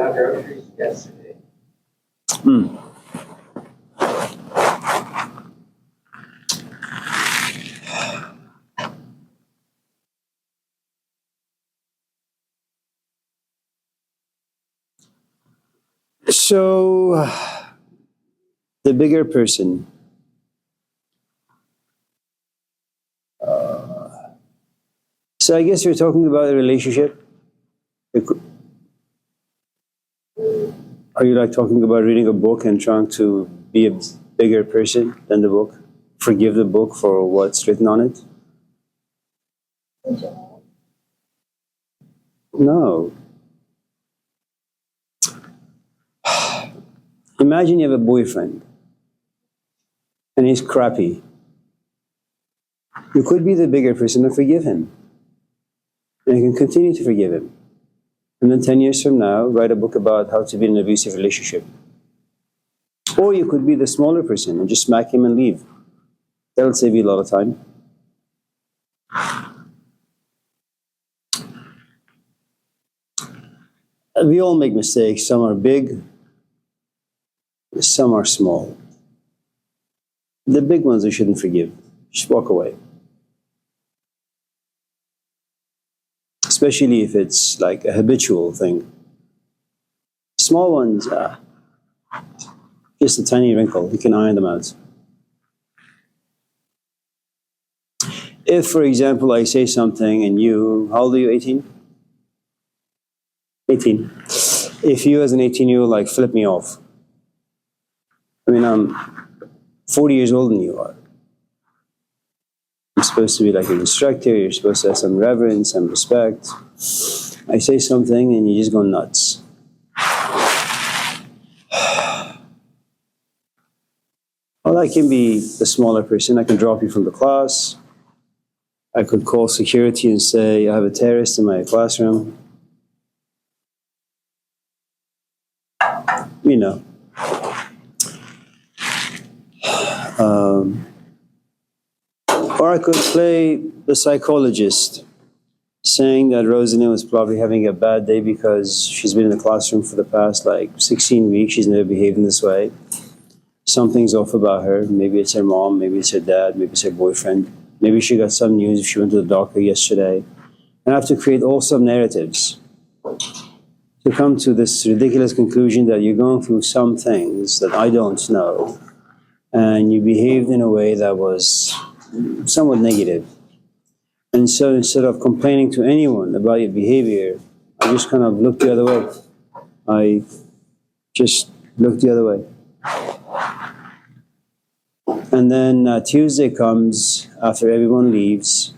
my groceries yesterday. Hmm. So, the bigger person. So I guess you're talking about a relationship. It could- Are you like talking about reading a book and trying to be a bigger person than the book? Forgive the book for what's written on it? No. Imagine you have a boyfriend and he's crappy. You could be the bigger person and forgive him. And you can continue to forgive him. And then 10 years from now, write a book about how to be in an abusive relationship. Or you could be the smaller person and just smack him and leave. That'll save you a lot of time. We all make mistakes. Some are big, some are small. The big ones we shouldn't forgive. Just walk away. Especially if it's like a habitual thing. Small ones, just a tiny wrinkle. You can iron them out. If, for example, I say something and you, how old are you, 18? 18. If you as an 18-year-old like flip me off, I mean, I'm 40 years older than you are. I'm supposed to be like an instructor, you're supposed to have some reverence, some respect. I say something and you just go nuts. Well, I can be the smaller person. I can drop you from the class. I could call security and say, I have a terrorist in my classroom. You know. Or I could play the psychologist, saying that Rosalie was probably having a bad day because she's been in the classroom for the past like 16 weeks. She's never behaved in this way. Something's off about her. Maybe it's her mom, maybe it's her dad, maybe it's her boyfriend. Maybe she got some news if she went to the doctor yesterday. And I have to create all some narratives to come to this ridiculous conclusion that you're going through some things that I don't know, and you behaved in a way that was somewhat negative. And so instead of complaining to anyone about your behavior, I just kind of looked the other way. I just looked the other way. And then Tuesday comes, after everyone leaves,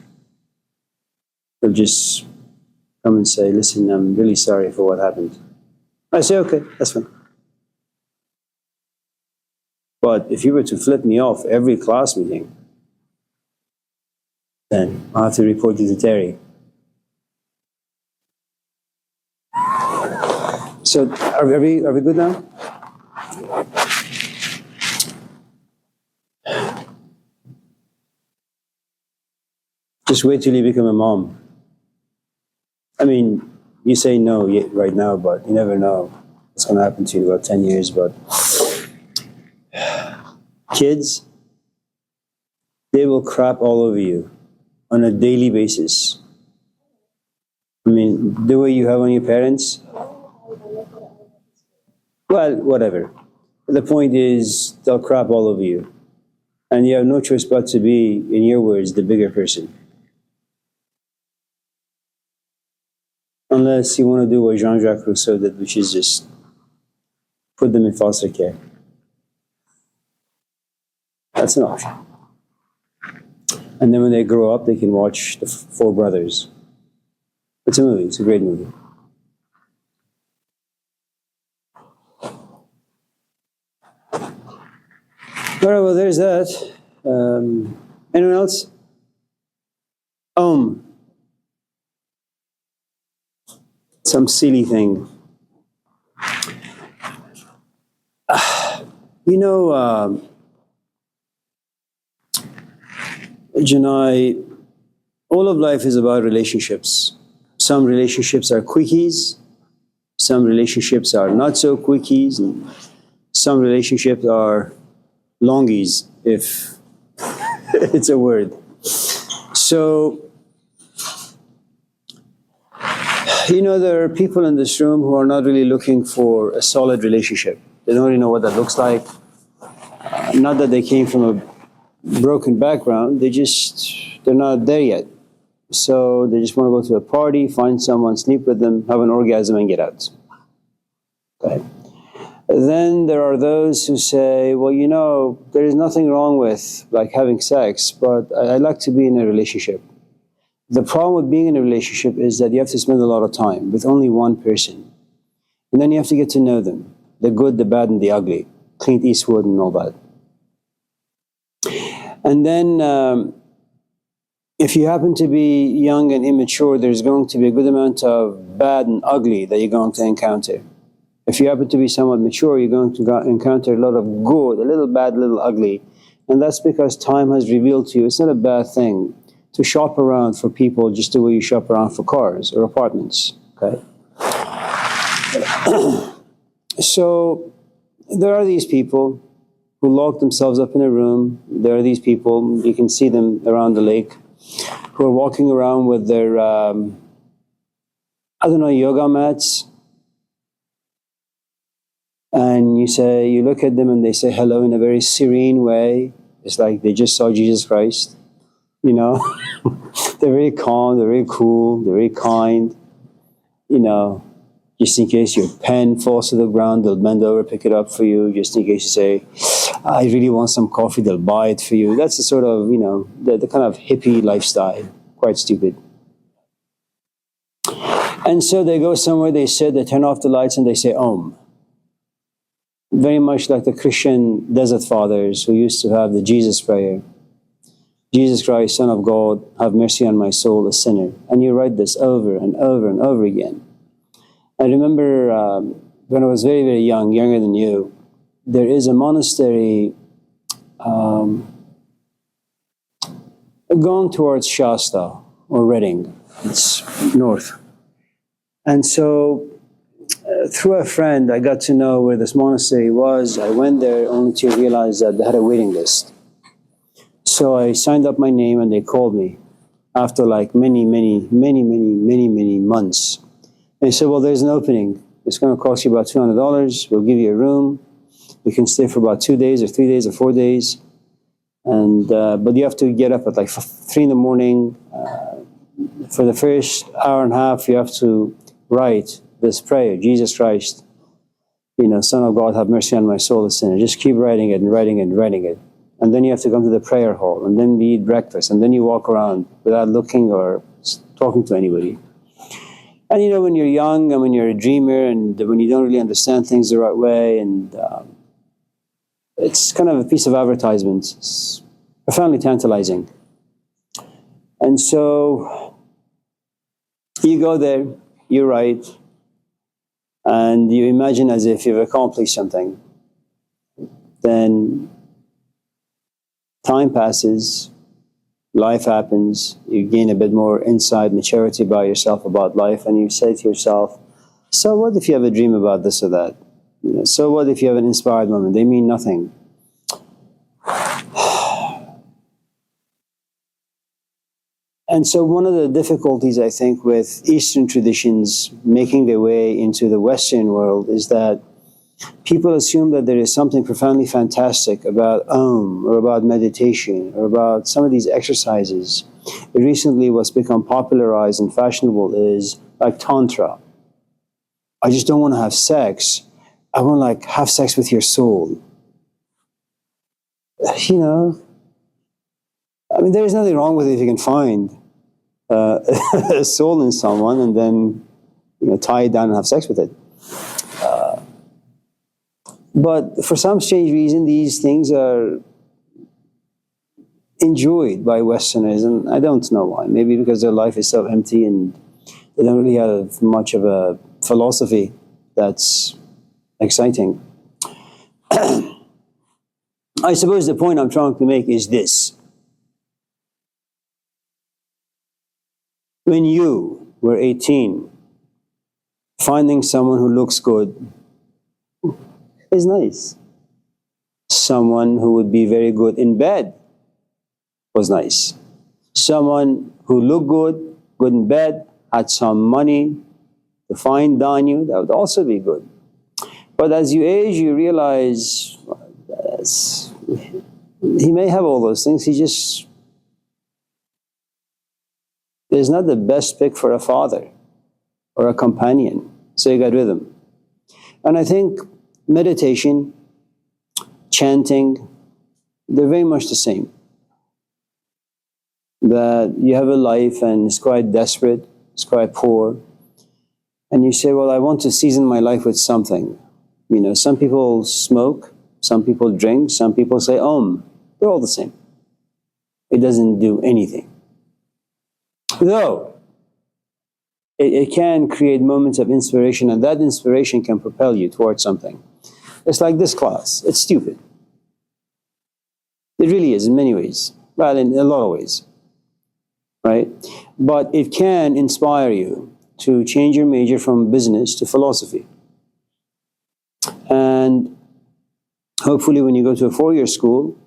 they'll just come and say, listen, I'm really sorry for what happened. I say, okay, that's fine. But if you were to flip me off every class meeting, then I'll have to report you to Terry. So are we good now? Just wait till you become a mom. I mean, you say no right now, but you never know what's going to happen to you in about 10 years. But kids, they will crap all over you on a daily basis. I mean, the way you have on your parents, well, whatever. The point is, they'll crap all over you. And you have no choice but to be, in your words, the bigger person. Unless you want to do what Jean-Jacques Rousseau did, which is just put them in foster care. That's an option. And then when they grow up, they can watch the Four Brothers. It's a movie. It's a great movie. All right, well, there's that. Anyone else? Some silly thing. You know, Janai, all of life is about relationships. Some relationships are quickies, Some relationships are not so quickies, and some relationships are longies, if it's a word. So, there are people in this room who are not really looking for a solid relationship. They don't really know what that looks like. Not that they came from a broken background, they're not there yet. So they just want to go to a party, find someone, sleep with them, have an orgasm, and get out. Okay. Then there are those who say, well, there is nothing wrong with like having sex, but I like to be in a relationship. The problem with being in a relationship is that you have to spend a lot of time with only one person. And then you have to get to know them, the good, the bad, and the ugly, Clint Eastwood and all that. And then if you happen to be young and immature, there's going to be a good amount of bad and ugly that you're going to encounter. If you happen to be somewhat mature, you're going to encounter a lot of good, a little bad, a little ugly. And that's because time has revealed to you it's not a bad thing to shop around for people just the way you shop around for cars or apartments. Okay? So there are these people who lock themselves up in a room. There are these people, you can see them around the lake, who are walking around with their, yoga mats. And you look at them and they say hello in a very serene way. It's like they just saw Jesus Christ, They're very calm, they're very cool, they're very kind, Just in case your pen falls to the ground, they'll bend over, pick it up for you. Just in case you say, I really want some coffee, they'll buy it for you. That's the sort of, the kind of hippie lifestyle. Quite stupid. And so they go somewhere, they sit, they turn off the lights, and they say Om. Very much like the Christian desert fathers who used to have the Jesus prayer. Jesus Christ, Son of God, have mercy on my soul, a sinner. And you write this over and over and over again. I remember when I was very, very young, younger than you, there is a monastery going towards Shasta or Reading. It's north. And so through a friend, I got to know where this monastery was. I went there only to realize that they had a waiting list. So I signed up my name and they called me after like many months. And they said, well, there's an opening. It's going to cost you about $200. We'll give you a room. You can stay for about 2 days or 3 days or 4 days. And but you have to get up at like 3 in the morning. For the first hour and a half, you have to write this prayer, Jesus Christ, Son of God, have mercy on my soul, a sinner. Just keep writing it and writing it and writing it. And then you have to come to the prayer hall, and then we eat breakfast, and then you walk around without looking or talking to anybody. And when you're young and when you're a dreamer and when you don't really understand things the right way, and it's kind of a piece of advertisement. It's profoundly tantalizing. And so you go there, you write, and you imagine as if you've accomplished something. Then time passes, life happens, you gain a bit more insight, maturity about yourself, about life, and you say to yourself, so what if you have a dream about this or that? So what if you have an inspired moment? They mean nothing. And so one of the difficulties, I think, with Eastern traditions making their way into the Western world is that people assume that there is something profoundly fantastic about Om or about meditation or about some of these exercises. Recently, what's become popularized and fashionable is like Tantra. I just don't want to have sex. I want to have sex with your soul. There's nothing wrong with it if you can find a soul in someone and then tie it down and have sex with it. But for some strange reason, these things are enjoyed by Westerners, and I don't know why. Maybe because their life is so empty and they don't really have much of a philosophy that's exciting. I suppose the point I'm trying to make is this. When you were 18, Finding someone who looks good is nice. Someone who would be very good in bed was nice. Someone who looked good, good in bed, had some money to fine dine you, that would also be good. But as you age, you realize he may have all those things, he just is not the best pick for a father or a companion. So you got rid of him. And I think meditation, chanting, they're very much the same. That you have a life and it's quite desperate, it's quite poor, and you say, well, I want to season my life with something. You know, some people smoke, some people drink, some people say Om. They're all the same. It doesn't do anything. Though, it can create moments of inspiration, and that inspiration can propel you towards something. It's like this class. It's stupid. It really is in many ways. Well, in a lot of ways. Right? But it can inspire you to change your major from business to philosophy. And hopefully when you go to a 4-year school,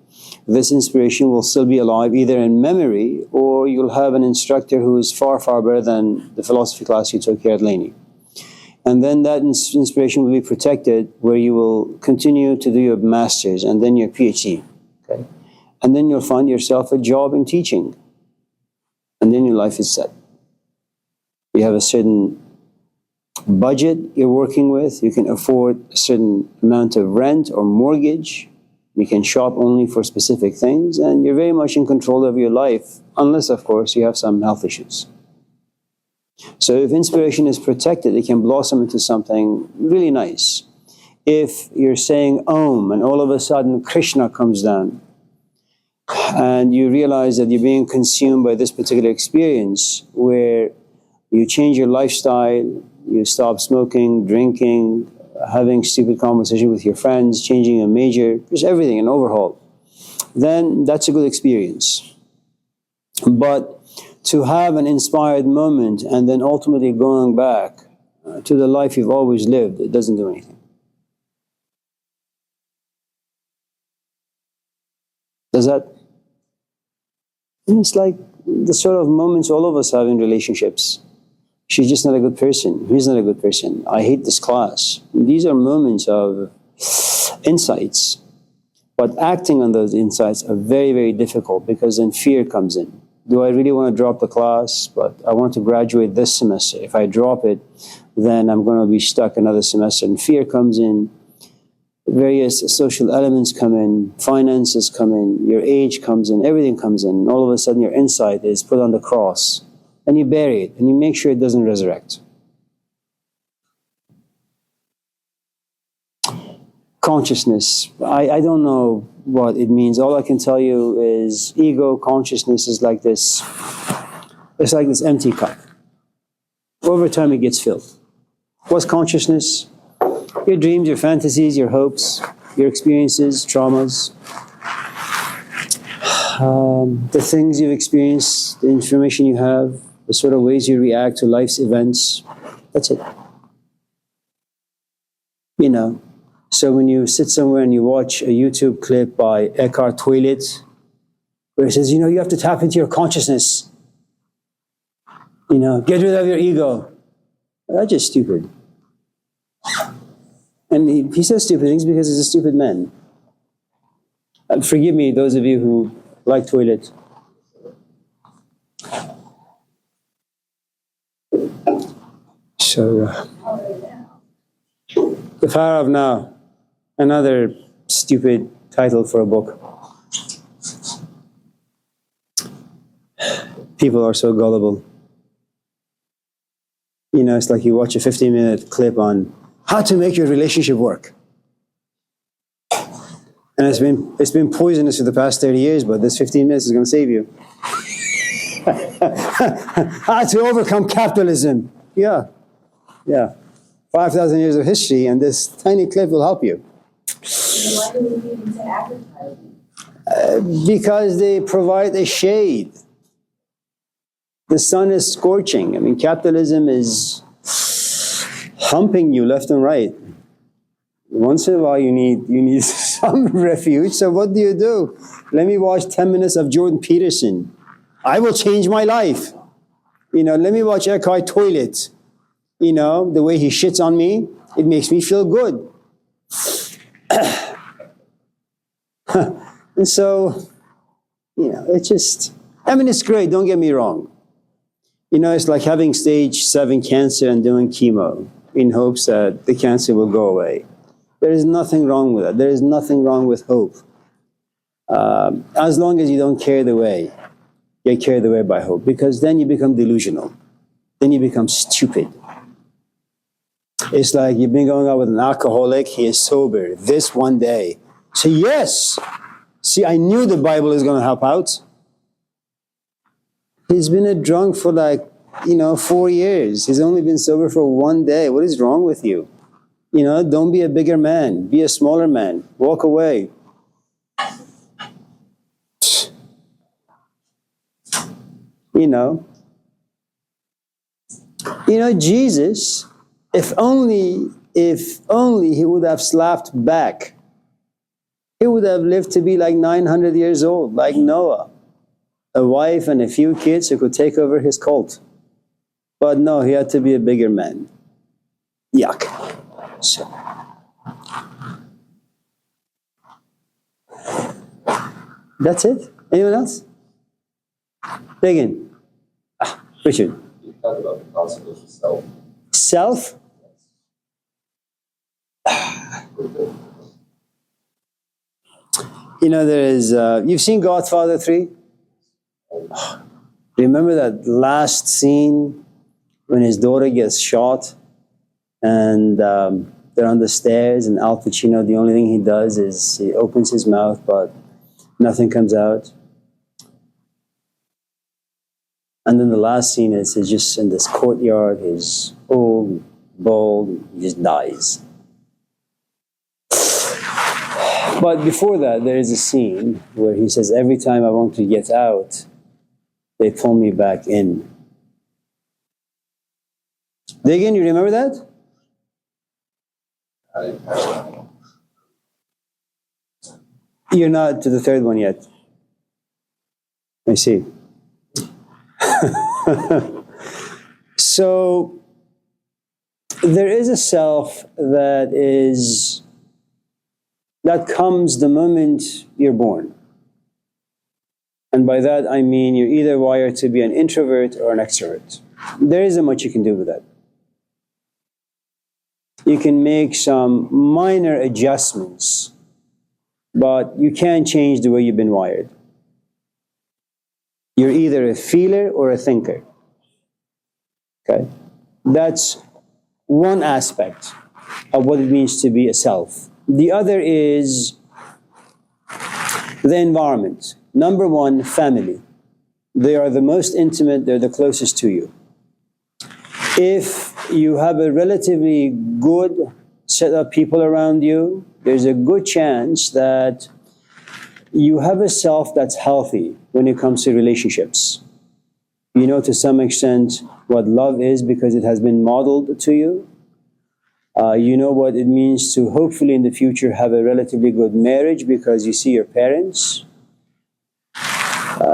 this inspiration will still be alive either in memory, or you'll have an instructor who is far, far better than the philosophy class you took here at Laney. And then that inspiration will be protected, where you will continue to do your master's and then your PhD. Okay? And then you'll find yourself a job in teaching. And then your life is set. You have a certain budget you're working with. You can afford a certain amount of rent or mortgage. You can shop only for specific things, and you're very much in control of your life, unless, of course, you have some health issues. So if inspiration is protected, it can blossom into something really nice. If you're saying Om, and all of a sudden Krishna comes down, and you realize that you're being consumed by this particular experience, where you change your lifestyle, you stop smoking, drinking, having stupid conversation with your friends, changing a major, just everything, an overhaul, then that's a good experience. But to have an inspired moment and then ultimately going back to the life you've always lived, it doesn't do anything. Does that? It's like the sort of moments all of us have in relationships. She's just not a good person. He's not a good person. I hate this class. These are moments of insights. But acting on those insights are very, very difficult, because then fear comes in. Do I really want to drop the class? But I want to graduate this semester. If I drop it, then I'm going to be stuck another semester. And fear comes in. Various social elements come in, finances come in, your age comes in, everything comes in. All of a sudden your insight is put on the cross, and you bury it, and you make sure it doesn't resurrect. Consciousness. I don't know what it means. All I can tell you is ego consciousness is like this. It's like this empty cup. Over time it gets filled. What's consciousness? Your dreams, your fantasies, your hopes, your experiences, traumas, the things you've experienced, the information you have, the sort of ways you react to life's events. That's it. You know, so when you sit somewhere and you watch a YouTube clip by Eckhart Tolle, where it says, you know, you have to tap into your consciousness. You know, get rid of your ego. That's just stupid. And he says stupid things because he's a stupid man. Forgive me, those of you who like toilet. So, The Power of Now, another stupid title for a book. People are so gullible. You know, it's like you watch a 15-minute clip on how to make your relationship work. And it's been poisonous for the past 30 years, but this 15 minutes is going to save you. How to overcome capitalism. Yeah. 5,000 years of history, and this tiny clip will help you. Why do we get into advertising? Because they provide a shade. The sun is scorching. I mean, capitalism is humping you left and right. Once in a while, you need some refuge. So what do? Let me watch 10 minutes of Jordan Peterson. I will change my life. Let me watch Eckhart Toilet. The way he shits on me, it makes me feel good. And so, it's just, it's great, don't get me wrong. It's like having stage 7 cancer and doing chemo in hopes that the cancer will go away. There is nothing wrong with that. There is nothing wrong with hope. As long as you don't get carried away by hope, because then you become delusional. Then you become stupid. It's like you've been going out with an alcoholic, he is sober this one day. So yes, see, I knew the Bible is going to help out. He's been a drunk for 4 years. He's only been sober for one day. What is wrong with you? Don't be a bigger man. Be a smaller man. Walk away. Jesus, if only he would have slapped back, he would have lived to be like 900 years old, like Noah. A wife and a few kids who could take over his cult. But no, he had to be a bigger man. Yuck. So. That's it? Anyone else? Begin. Richard. You talk about the concept of self. Self? There is, you've seen Godfather 3? Remember that last scene when his daughter gets shot and they're on the stairs and Al Pacino, the only thing he does is he opens his mouth but nothing comes out. And then the last scene is he's just in this courtyard, he's old, bald, he just dies. But before that, there is a scene where he says, every time I want to get out, they pull me back in. Again, you remember that? You're not to the third one yet. I see. So, there is a self that comes the moment you're born. And by that I mean you're either wired to be an introvert or an extrovert. There isn't much you can do with that. You can make some minor adjustments, but you can't change the way you've been wired. You're either a feeler or a thinker. Okay? That's one aspect of what it means to be a self. The other is the environment. Number one, family. They are the most intimate, they're the closest to you. If you have a relatively good set of people around you, there's a good chance that you have a self that's healthy when it comes to relationships. You know to some extent what love is because it has been modeled to you. You know what it means to hopefully in the future have a relatively good marriage because you see your parents.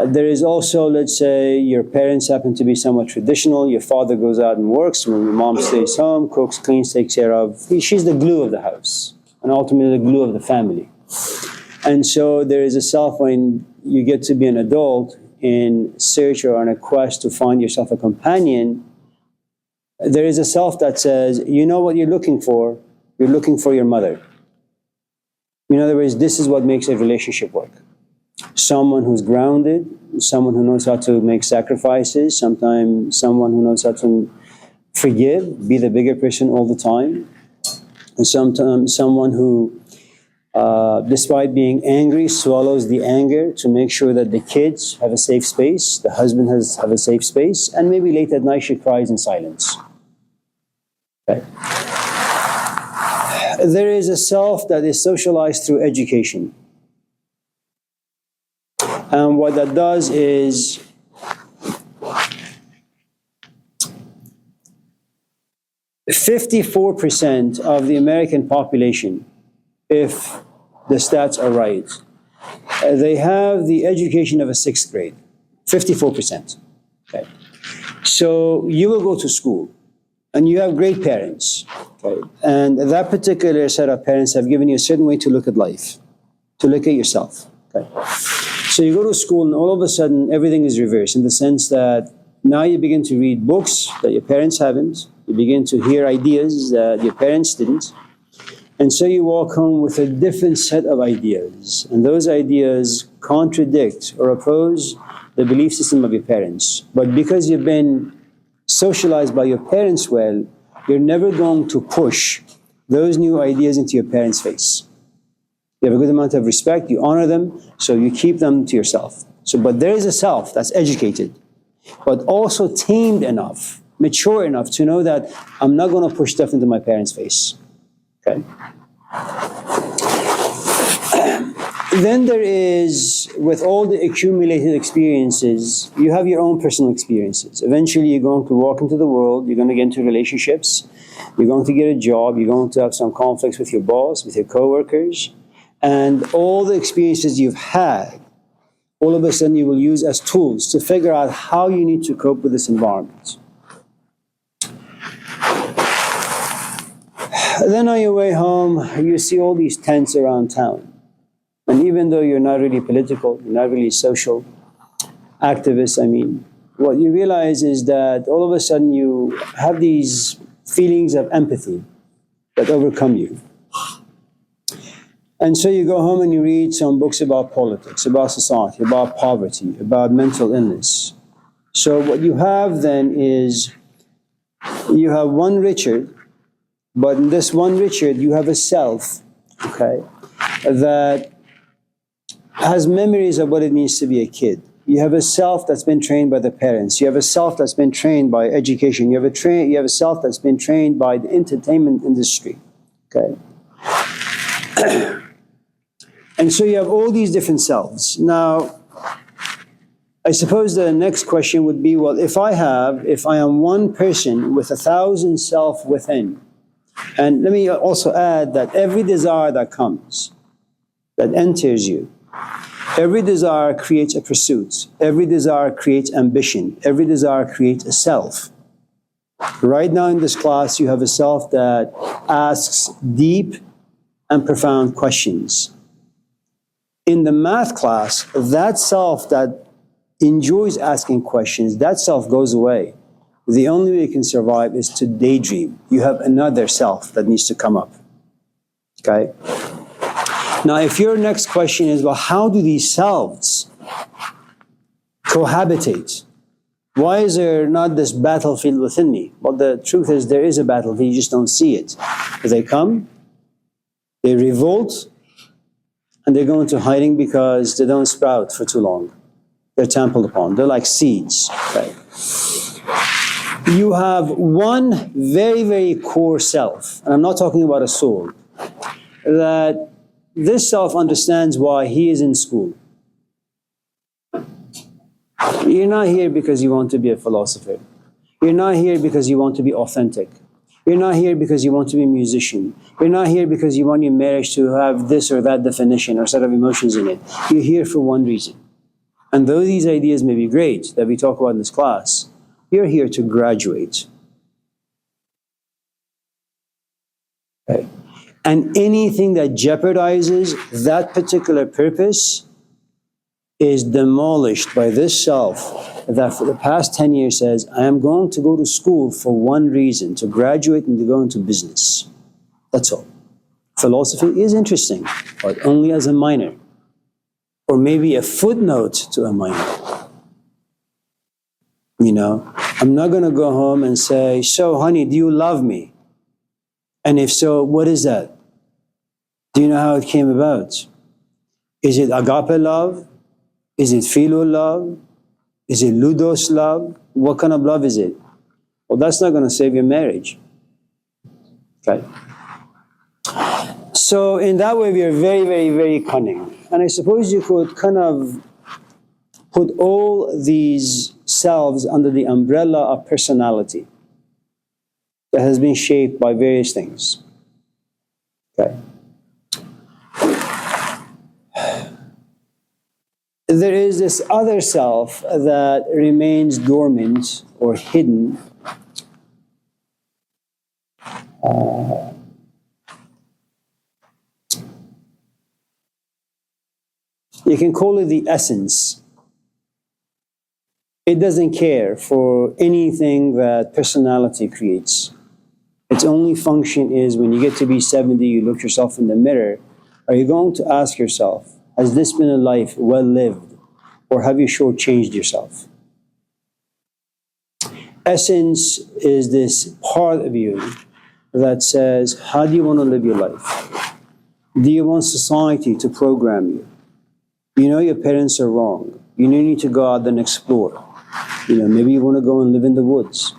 There is also, let's say, your parents happen to be somewhat traditional. Your father goes out and works, when your mom stays home, cooks, cleans, takes care of. She's the glue of the house, and ultimately the glue of the family. And so there is a self when you get to be an adult in search or on a quest to find yourself a companion. There is a self that says, you know what you're looking for? You're looking for your mother. In other words, this is what makes a relationship work. Someone who's grounded, someone who knows how to make sacrifices, sometimes someone who knows how to forgive, be the bigger person all the time, and sometimes someone who, despite being angry, swallows the anger to make sure that the kids have a safe space, the husband have a safe space, and maybe late at night she cries in silence. Okay. There is a self that is socialized through education. And what that does is 54% of the American population, if the stats are right, they have the education of a sixth grade. 54%. Okay. So you will go to school and you have great parents. Okay. And that particular set of parents have given you a certain way to look at life, to look at yourself. Okay. So you go to school and all of a sudden everything is reversed in the sense that now you begin to read books that your parents haven't. You begin to hear ideas that your parents didn't. And so you walk home with a different set of ideas. And those ideas contradict or oppose the belief system of your parents. But because you've been socialized by your parents well, you're never going to push those new ideas into your parents' face. You have a good amount of respect, you honor them, so you keep them to yourself. But there is a self that's educated, but also tamed enough, mature enough to know that I'm not going to push stuff into my parents' face. Okay? Then there is, with all the accumulated experiences, you have your own personal experiences. Eventually you're going to walk into the world, you're going to get into relationships, you're going to get a job, you're going to have some conflicts with your boss, with your coworkers, and all the experiences you've had, all of a sudden you will use as tools to figure out how you need to cope with this environment. Then on your way home, you see all these tents around town. And even though you're not really political, you're not really social activist, what you realize is that all of a sudden you have these feelings of empathy that overcome you. And so you go home and you read some books about politics, about society, about poverty, about mental illness. So what you have then is, you have one Richard, but in this one Richard, you have a self, okay, that has memories of what it means to be a kid. You have a self that's been trained by the parents. You have a self that's been trained by education. You have a self that's been trained by the entertainment industry, okay? And so you have all these different selves. Now, I suppose the next question would be, well, if I am one person with 1,000 self within, and let me also add that every desire that comes, that enters you, every desire creates a pursuit. Every desire creates ambition. Every desire creates a self. Right now in this class, you have a self that asks deep and profound questions. In the math class, that self that enjoys asking questions, that self goes away. The only way you can survive is to daydream. You have another self that needs to come up. Okay? Now, if your next question is, well, how do these selves cohabitate? Why is there not this battlefield within me? Well, the truth is there is a battlefield, you just don't see it. They come, they revolt, and they go into hiding because they don't sprout for too long. They're trampled upon. They're like seeds. Okay? You have one very, very core self, and I'm not talking about a soul, that this self understands why he is in school. You're not here because you want to be a philosopher. You're not here because you want to be authentic. You're not here because you want to be a musician. You're not here because you want your marriage to have this or that definition or set of emotions in it. You're here for one reason. And though these ideas may be great that we talk about in this class, you're here to graduate. Okay. And anything that jeopardizes that particular purpose is demolished by this self that for the past 10 years says, I am going to go to school for one reason, to graduate and to go into business. That's all. Philosophy is interesting, but only as a minor, or maybe a footnote to a minor. You know, I'm not going to go home and say, so honey, do you love me? And if so, what is that? Do you know how it came about? Is it agape love? Is it philo love? Is it ludos love? What kind of love is it? Well, that's not going to save your marriage. Okay? So in that way, we are very, very, very cunning. And I suppose you could kind of put all these selves under the umbrella of personality. that has been shaped by various things. Okay. There is this other self that remains dormant or hidden. You can call it the essence. It doesn't care for anything that personality creates. Its only function is when you get to be 70, you look yourself in the mirror. Are you going to ask yourself, has this been a life well lived, or have you shortchanged yourself? Essence is this part of you that says, how do you want to live your life? Do you want society to program you? You know your parents are wrong. You need to go out and explore. Maybe you want to go and live in the woods.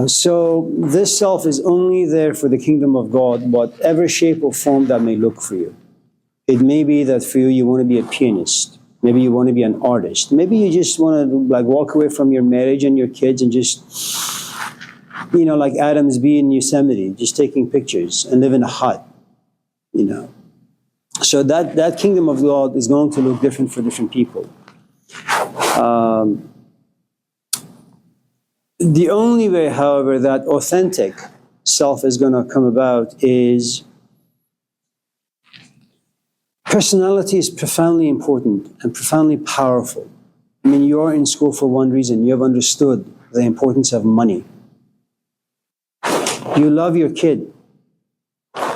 So this self is only there for the kingdom of God, whatever shape or form that may look for you. It may be that for you, you want to be a pianist. Maybe you want to be an artist. Maybe you just want to walk away from your marriage and your kids and just, like Adam's bee in Yosemite, just taking pictures and live in a hut, So that kingdom of God is going to look different for different people. The only way, however, that authentic self is going to come about is personality is profoundly important and profoundly powerful. I mean, you're in school for one reason. You have understood the importance of money. You love your kid.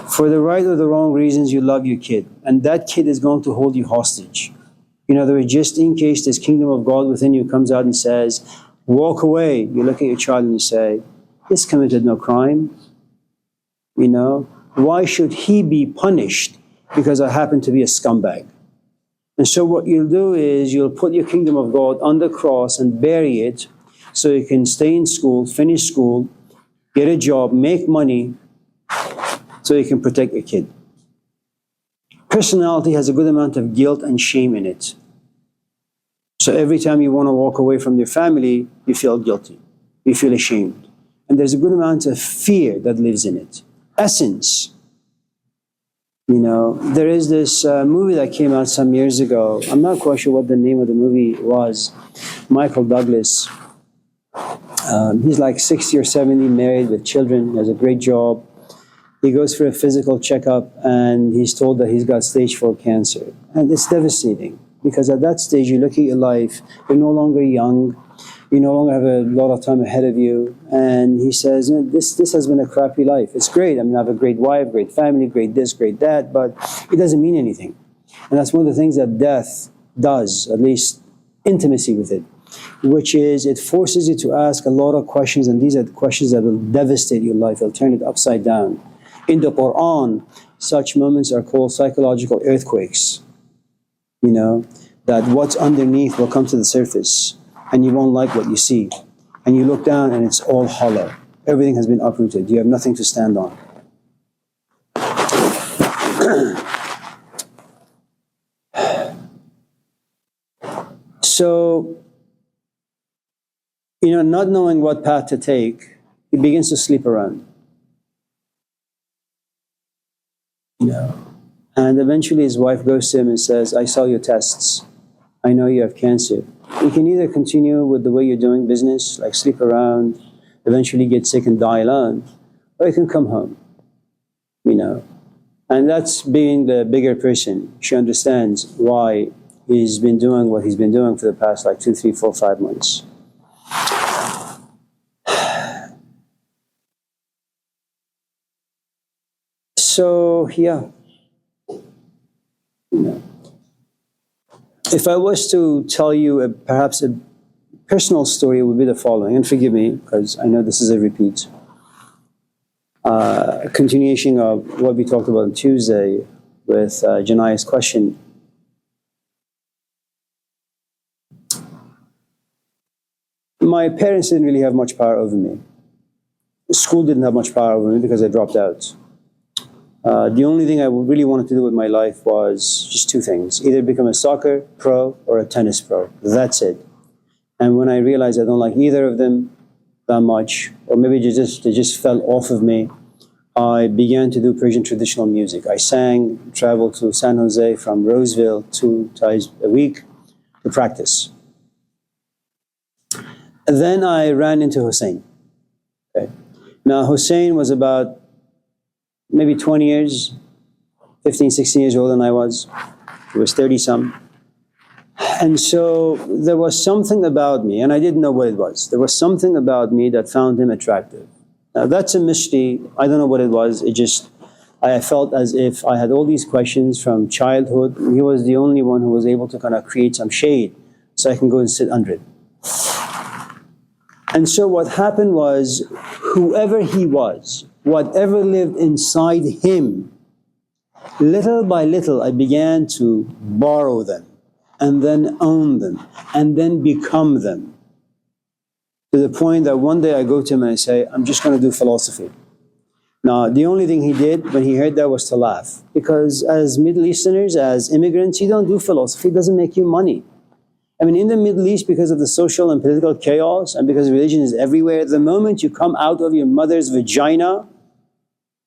For the right or the wrong reasons, you love your kid. And that kid is going to hold you hostage. In other words, just in case this kingdom of God within you comes out and says, walk away. You look at your child and you say, he's committed no crime. Why should he be punished because I happen to be a scumbag? And so what you'll do is you'll put your kingdom of God on the cross and bury it so you can stay in school, finish school, get a job, make money, so you can protect your kid. Personality has a good amount of guilt and shame in it. So every time you want to walk away from your family, you feel guilty. You feel ashamed. And there's a good amount of fear that lives in it. Essence. There is this movie that came out some years ago. I'm not quite sure what the name of the movie was. Michael Douglas. He's like 60 or 70, married with children, has a great job. He goes for a physical checkup and he's told that he's got stage 4 cancer. And it's devastating because at that stage you look at your life, you're no longer young, you no longer have a lot of time ahead of you. And he says, this has been a crappy life. It's great. I mean, I have a great wife, great family, great this, great that, but it doesn't mean anything. And that's one of the things that death does, at least intimacy with it, which is it forces you to ask a lot of questions, and these are the questions that will devastate your life. They'll turn it upside down. In the Quran, such moments are called psychological earthquakes. That what's underneath will come to the surface, and you won't like what you see. And you look down and it's all hollow. Everything has been uprooted. You have nothing to stand on. So, not knowing what path to take, he begins to sleep around. And eventually his wife goes to him and says, I saw your tests. I know you have cancer. You can either continue with the way you're doing business, like sleep around, eventually get sick and die alone, or you can come home. And that's being the bigger person. She understands why he's been doing what he's been doing for the past 2, 3, 4, 5 months. So, yeah. If I was to tell you perhaps a personal story, it would be the following, and forgive me, because I know this is a repeat. A continuation of what we talked about on Tuesday with Janaya's question. My parents didn't really have much power over me. School didn't have much power over me because I dropped out. The only thing I really wanted to do with my life was just 2 things. Either become a soccer pro or a tennis pro. That's it. And when I realized I don't like either of them, that much, or maybe they just fell off of me, I began to do Persian traditional music. I sang, traveled to San Jose from Roseville 2 times a week to practice. And then I ran into Hussein. Okay. Now, Hussein was about maybe 20 years, 15, 16 years older than I was. He was 30-some. And so there was something about me, and I didn't know what it was. There was something about me that found him attractive. Now, that's a mystery. I don't know what it was. I felt as if I had all these questions from childhood. He was the only one who was able to kind of create some shade so I can go and sit under it. And so what happened was, whoever he was, whatever lived inside him, little by little, I began to borrow them, and then own them, and then become them. To the point that one day I go to him and I say, I'm just going to do philosophy. Now, the only thing he did when he heard that was to laugh. Because as Middle Easterners, as immigrants, you don't do philosophy. It doesn't make you money. I mean, in the Middle East, because of the social and political chaos, and because religion is everywhere, the moment you come out of your mother's vagina,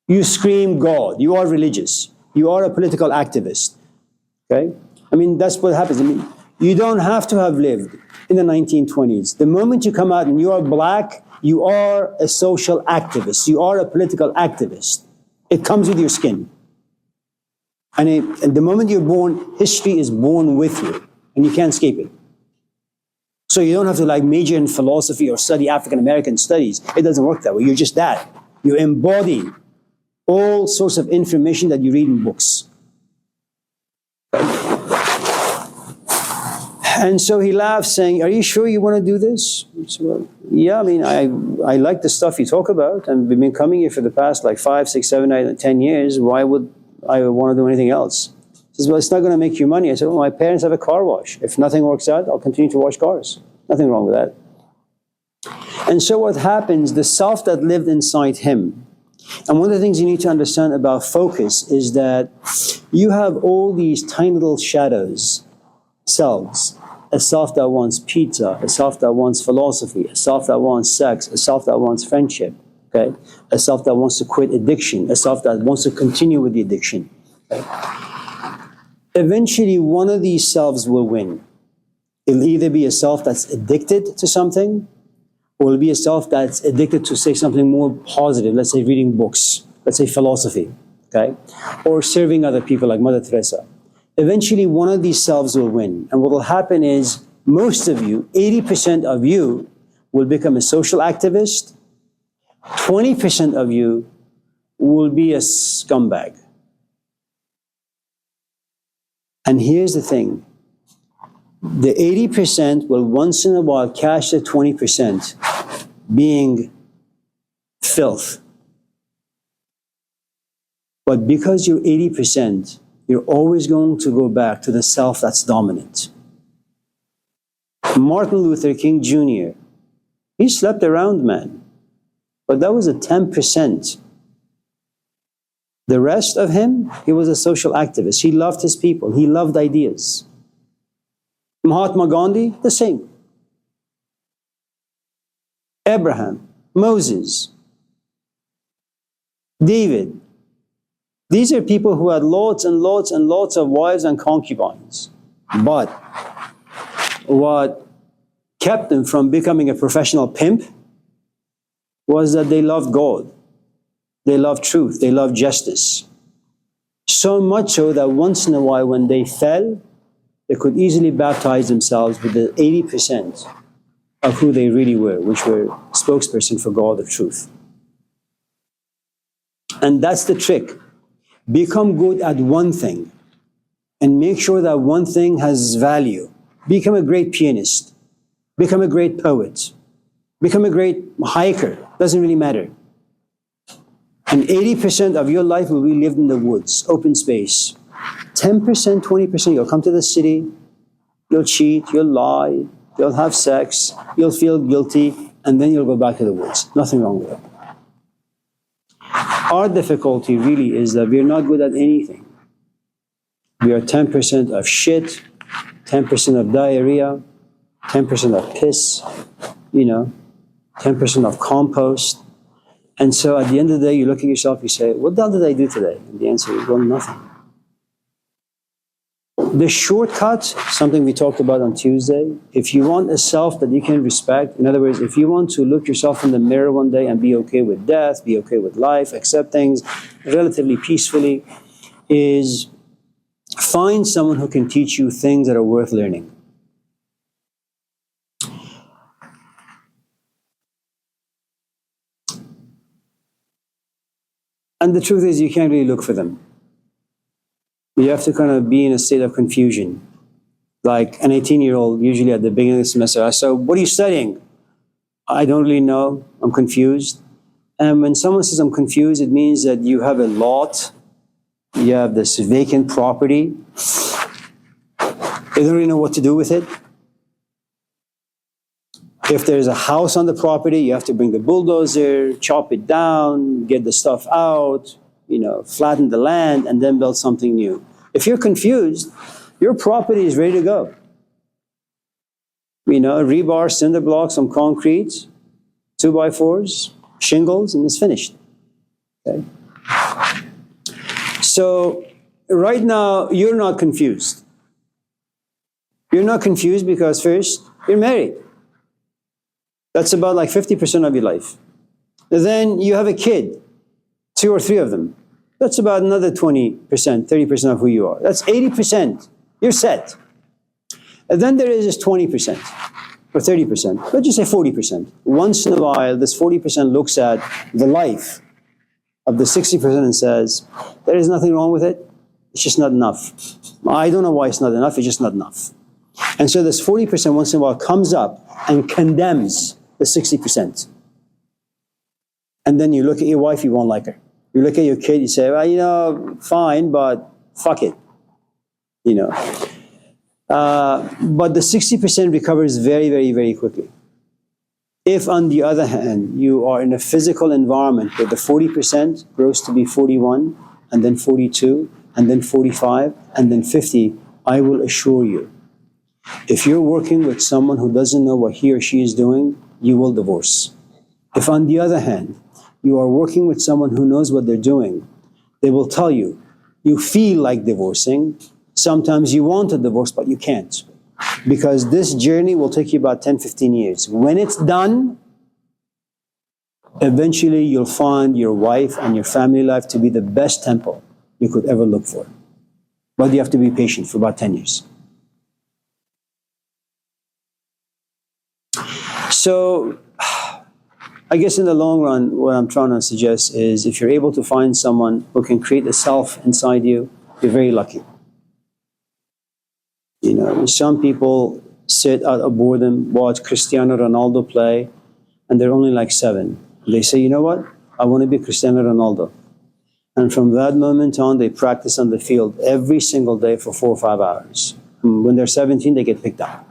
you scream God. You are religious. You are a political activist. Okay? I mean, that's what happens. I mean, you don't have to have lived in the 1920s. The moment you come out and you are black, you are a social activist. You are a political activist. It comes with your skin. And the moment you're born, history is born with you, and you can't escape it. So you don't have to major in philosophy or study African American studies. It doesn't work that way. You're just that. You embody all sorts of information that you read in books. And so he laughed, saying, are you sure you want to do this? I said, well, yeah, I mean, I like the stuff you talk about, and we've been coming here for the past 5, 6, 7, 8, 10 years. Why would I want to do anything else? He says, well, it's not going to make you money. I said, well, my parents have a car wash. If nothing works out, I'll continue to wash cars. Nothing wrong with that. And so what happens, the self that lived inside him, and one of the things you need to understand about focus is that you have all these tiny little shadows, selves. A self that wants pizza, a self that wants philosophy, a self that wants sex, a self that wants friendship, okay? A self that wants to quit addiction, a self that wants to continue with the addiction. Okay? Eventually, one of these selves will win. It'll either be a self that's addicted to something, or it'll be a self that's addicted to, say, something more positive, let's say reading books, let's say philosophy, okay? Or serving other people like Mother Teresa. Eventually, one of these selves will win. And what will happen is, most of you, 80% of you, will become a social activist. 20% of you will be a scumbag. And here's the thing. The 80% will once in a while catch the 20% being filth. But because you're 80%, you're always going to go back to the self that's dominant. Martin Luther King Jr., he slept around, man. But that was a 10%. The rest of him, he was a social activist. He loved his people. He loved ideas. Mahatma Gandhi, the same. Abraham, Moses, David. These are people who had lots and lots and lots of wives and concubines. But what kept them from becoming a professional pimp was that they loved God. They loved truth. They loved justice. So much so that once in a while when they fell, they could easily baptize themselves with the 80% of who they really were, which were spokesperson for God of truth. And that's the trick. Become good at one thing and make sure that one thing has value. Become a great pianist. Become a great poet. Become a great hiker. Doesn't really matter. And 80% of your life will be lived in the woods, open space. 10%, 20%, you'll come to the city, you'll cheat, you'll lie, you'll have sex, you'll feel guilty, and then you'll go back to the woods. Nothing wrong with it. Our difficulty really is that we're not good at anything. We are 10% of shit, 10% of diarrhea, 10% of piss, 10% of compost. And so at the end of the day, you look at yourself, you say, what the hell did I do today? And the answer is, well, nothing. The shortcut, something we talked about on Tuesday, if you want a self that you can respect, in other words, if you want to look yourself in the mirror one day and be okay with death, be okay with life, accept things relatively peacefully, is find someone who can teach you things that are worth learning. And the truth is, you can't really look for them. You have to kind of be in a state of confusion. Like an 18-year-old, usually at the beginning of the semester, I say, what are you studying? I don't really know. I'm confused. And when someone says I'm confused, it means that you have a lot, you have this vacant property, they don't really know what to do with it. If there's a house on the property, you have to bring the bulldozer, chop it down, get the stuff out, flatten the land, and then build something new. If you're confused, your property is ready to go. Rebar, cinder blocks, some concrete, 2x4s, shingles, and it's finished. Okay? So right now, you're not confused. You're not confused because first, you're married. That's about like 50% of your life. Then you have a kid, 2 or 3 of them. That's about another 20%, 30% of who you are. That's 80%. You're set. And then there is this 20% or 30%. Let's just say 40%. Once in a while, this 40% looks at the life of the 60% and says, there is nothing wrong with it. It's just not enough. I don't know why it's not enough. It's just not enough. And so this 40% once in a while comes up and condemns the 60%. And then you look at your wife, you won't like her. You look at your kid, you say, well, fine, but fuck it. But the 60% recovers very, very, very quickly. If, on the other hand, you are in a physical environment where the 40% grows to be 41, and then 42, and then 45, and then 50, I will assure you, if you're working with someone who doesn't know what he or she is doing, you will divorce. If, on the other hand, you are working with someone who knows what they're doing, they will tell you, you feel like divorcing. Sometimes you want a divorce, but you can't. Because this journey will take you about 10, 15 years. When it's done, eventually you'll find your wife and your family life to be the best temple you could ever look for. But you have to be patient for about 10 years. So, I guess in the long run, what I'm trying to suggest is if you're able to find someone who can create a self inside you, you're very lucky. Some people sit at a boredom, watch Cristiano Ronaldo play, and they're only like 7. They say, you know what? I want to be Cristiano Ronaldo. And from that moment on, they practice on the field every single day for 4 or 5 hours. And when they're 17, they get picked up.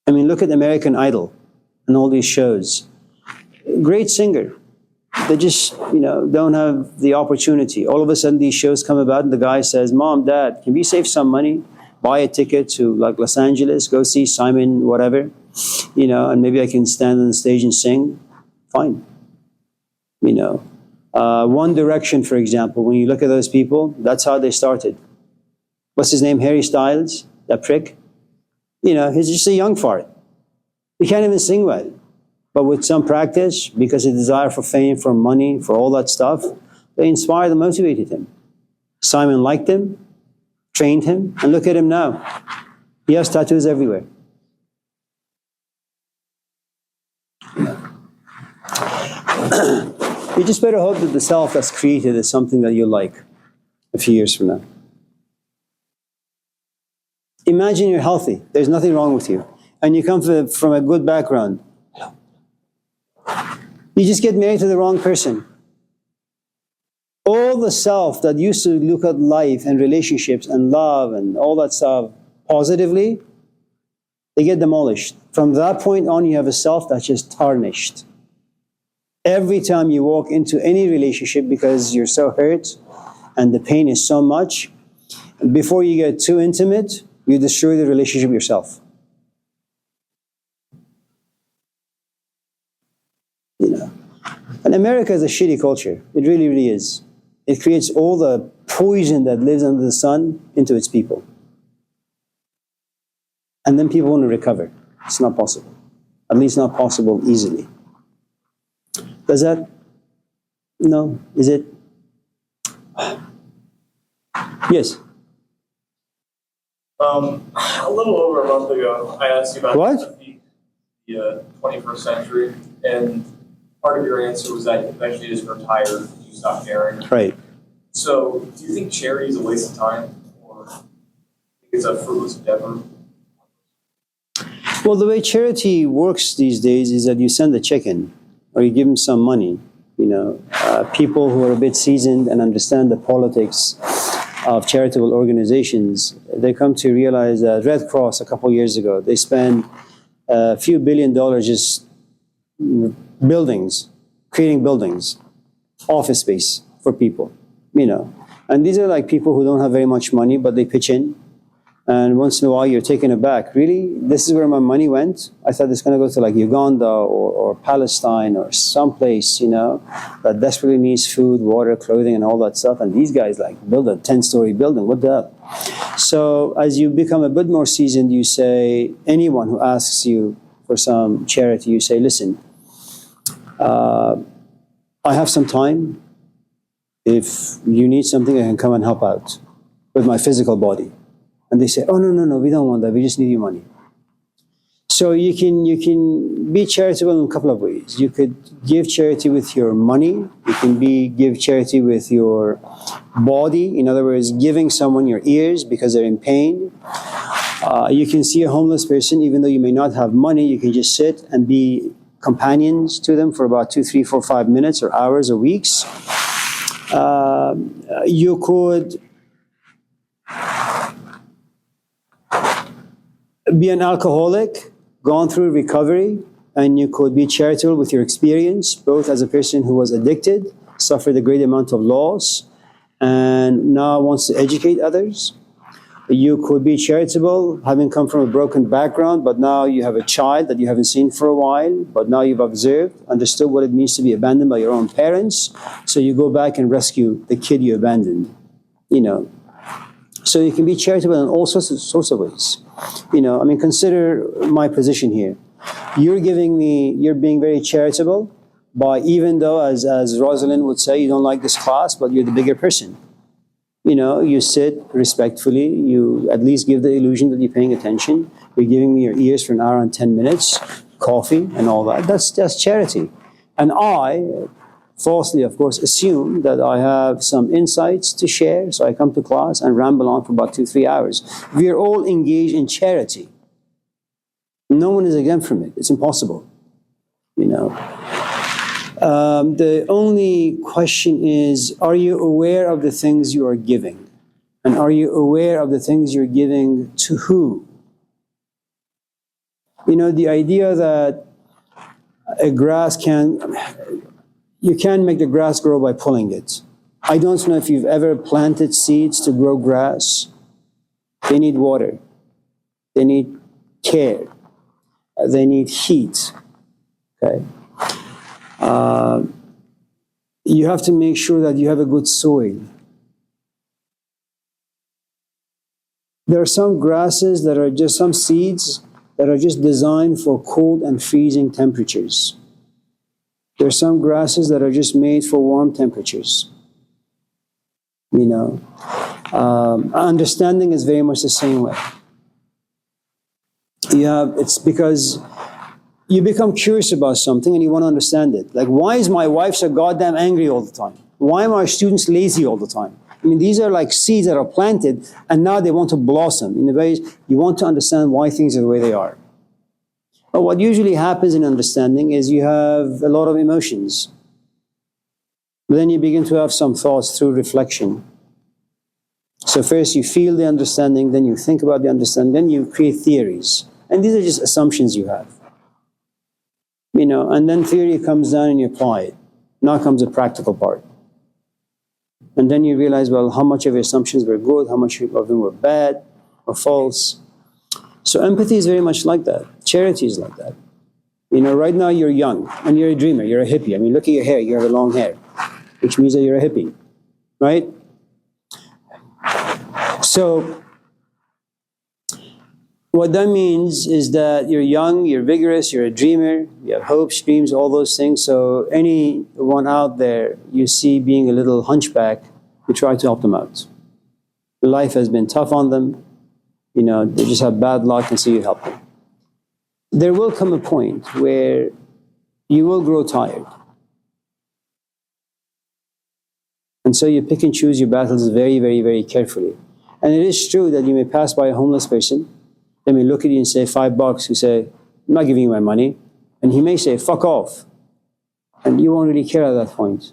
I mean, look at American Idol and all these shows. Great singer. They just, don't have the opportunity. All of a sudden, these shows come about, and the guy says, Mom, Dad, can we save some money? Buy a ticket to like Los Angeles, go see Simon, whatever, and maybe I can stand on the stage and sing. Fine. One Direction, for example, when you look at those people, that's how they started. What's his name? Harry Styles, that prick. He's just a young fart. He can't even sing well. But with some practice, because of desire for fame, for money, for all that stuff, they inspired and motivated him. Simon liked him, trained him, and look at him now. He has tattoos everywhere. You just better hope that the self that's created is something that you like a few years from now. Imagine you're healthy. There's nothing wrong with you. And you come from a good background. You just get married to the wrong person. All the self that used to look at life and relationships and love and all that stuff positively, they get demolished. From that point on, you have a self that's just tarnished. Every time you walk into any relationship because you're so hurt and the pain is so much, before you get too intimate, you destroy the relationship yourself. And America is a shitty culture. It really, really is. It creates all the poison that lives under the sun into its people. And then people want to recover. It's not possible. At least not possible easily. Does that? No? Is it? Yes? A little over a month ago, I asked you about What? the 21st century, and part of your answer was that eventually you just retire, you stop caring. Right. So, do you think charity is a waste of time, or do you think it's a fruitless endeavor? Well, the way charity works these days is that you send a check in, or you give them some money. You know, people who are a bit seasoned and understand the politics of charitable organizations, they come to realize that Red Cross a couple years ago, they spent a few $1 billion just buildings, creating buildings, office space for people, you know. And these are like people who don't have very much money, but they pitch in. And once in a while, you're taken aback. Really? This is where my money went? I thought it's going to go to like Uganda or Palestine or someplace, you know, that desperately needs food, water, clothing, and all that stuff. And these guys like build a 10-story building. What the hell? So as you become a bit more seasoned, you say, anyone who asks you for some charity, you say, listen, I have some time. If you need something, I can come and help out with my physical body. And they say, oh, no, we don't want that. We just need your money. So you can be charitable in a couple of ways. You could give charity with your money. You can give charity with your body. In other words, giving someone your ears because they're in pain. You can see a homeless person, even though you may not have money, you can just sit and be companions to them for about 2, 3, 4, 5 minutes or hours or weeks. You could be an alcoholic, gone through recovery, and you could be charitable with your experience, both as a person who was addicted, suffered a great amount of loss, and now wants to educate others. You could be charitable, having come from a broken background, but now you have a child that you haven't seen for a while, but now you've observed, understood what it means to be abandoned by your own parents, so you go back and rescue the kid you abandoned, you know. So you can be charitable in all sorts of ways. You know, I mean, consider my position here. You're being very charitable by, even though, as Rosalind would say, you don't like this class, but you're the bigger person. You know, you sit respectfully, you at least give the illusion that you're paying attention. You're giving me your ears for an hour and 10 minutes, coffee and all that. That's charity. And I, falsely, of course, assume that I have some insights to share, so I come to class and ramble on for about 2, 3 hours. We are all engaged in charity. No one is exempt from it. It's impossible, you know. The only question is, are you aware of the things you are giving? And are you aware of the things you're giving to who? You know, the idea that you can't make the grass grow by pulling it. I don't know if you've ever planted seeds to grow grass. They need water. They need care. They need heat. Okay? You have to make sure that you have a good soil. There are some grasses that are just some seeds that are just designed for cold and freezing temperatures. There are some grasses that are just made for warm temperatures. You know, understanding is very much the same way. It's because you become curious about something and you want to understand it. Like, why is my wife so goddamn angry all the time? Why are my students lazy all the time? I mean, these are like seeds that are planted and now they want to blossom. In a way, you want to understand why things are the way they are. But what usually happens in understanding is you have a lot of emotions. But then you begin to have some thoughts through reflection. So first you feel the understanding, then you think about the understanding, then you create theories. And these are just assumptions you have. You know, and then theory comes down and you apply it. Now comes the practical part. And then you realize, well, how much of your assumptions were good, how much of them were bad or false. So empathy is very much like that. Charity is like that. You know, right now you're young and you're a dreamer, you're a hippie. I mean, look at your hair, you have a long hair, which means that you're a hippie, right? So, what that means is that you're young, you're vigorous, you're a dreamer, you have hopes, dreams, all those things. So, anyone out there you see being a little hunchback, you try to help them out. Life has been tough on them, you know, they just have bad luck, and so you help them. There will come a point where you will grow tired. And so you pick and choose your battles very, very, very carefully. And it is true that you may pass by a homeless person, they may look at you and say, $5, you say, I'm not giving you my money. And he may say, fuck off. And you won't really care at that point,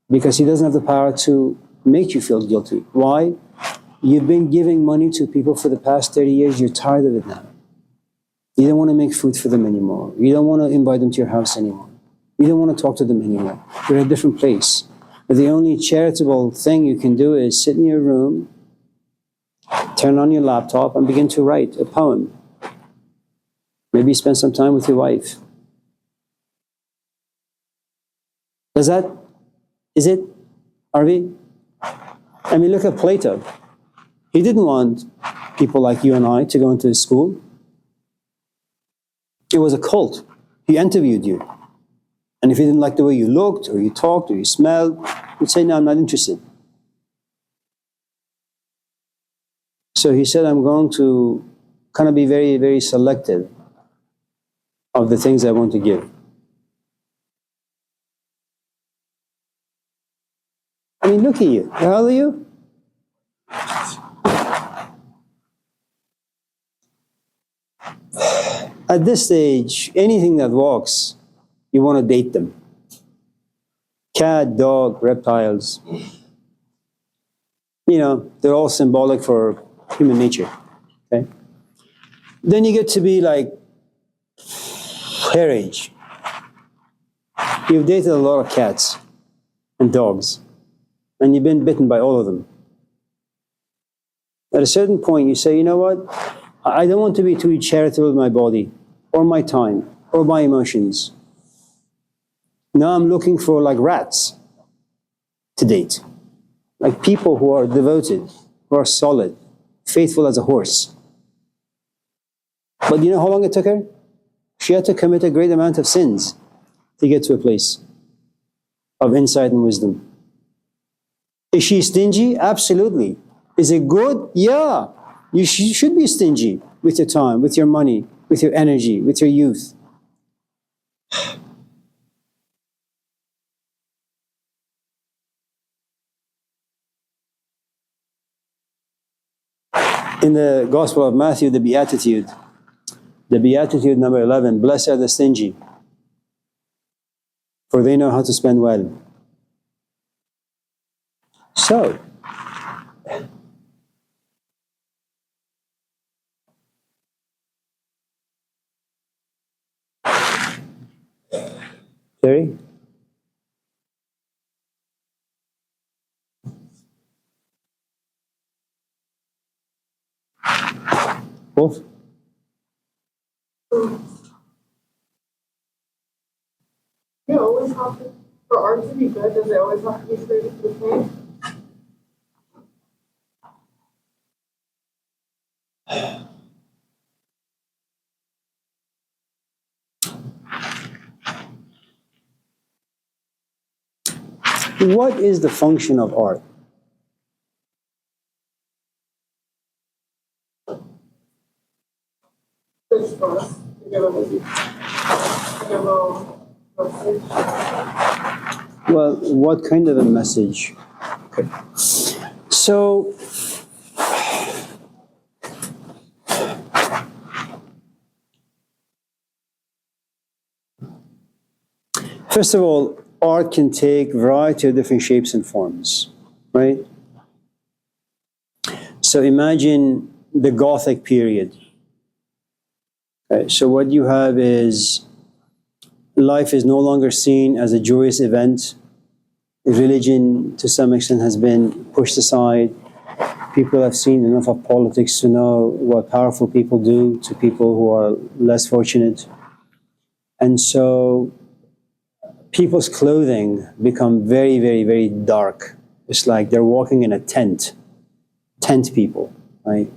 because he doesn't have the power to make you feel guilty. Why? You've been giving money to people for the past 30 years, you're tired of it now. You don't want to make food for them anymore. You don't want to invite them to your house anymore. You don't want to talk to them anymore. You're in a different place. But the only charitable thing you can do is sit in your room, turn on your laptop, and begin to write a poem. Maybe spend some time with your wife. Is it, Arvi? I mean, look at Plato. He didn't want people like you and I to go into his school. It was a cult. He interviewed you. And if he didn't like the way you looked, or you talked, or you smelled, he'd say, no, I'm not interested. So he said, I'm going to kind of be very, very selective of the things I want to give. I mean, look at you. How old are you? At this stage, anything that walks, you want to date them. Cat, dog, reptiles. You know, they're all symbolic for human nature. Okay? Then you get to be like hair age. You've dated a lot of cats and dogs, and you've been bitten by all of them. At a certain point, you say, you know what? I don't want to be too charitable with my body, or my time, or my emotions. Now I'm looking for like rats to date. Like people who are devoted, who are solid, faithful as a horse. But you know how long it took her? She had to commit a great amount of sins to get to a place of insight and wisdom. Is she stingy? Absolutely. Is it good? Yeah. You should be stingy with your time, with your money, with your energy, with your youth. In the Gospel of Matthew, the Beatitude number 11, blessed are the stingy, for they know how to spend well. So, Terry? Wolf? You always have to, for art to be good, does it always have to be 30%? What is the function of art? Just for us to give a message. Well, what kind of a message? Okay. So, first of all, art can take a variety of different shapes and forms, right? So imagine the Gothic period. Okay, so what you have is life is no longer seen as a joyous event. Religion, to some extent, has been pushed aside. People have seen enough of politics to know what powerful people do to people who are less fortunate. And so people's clothing become very, very, very dark. It's like they're walking in a tent people, right?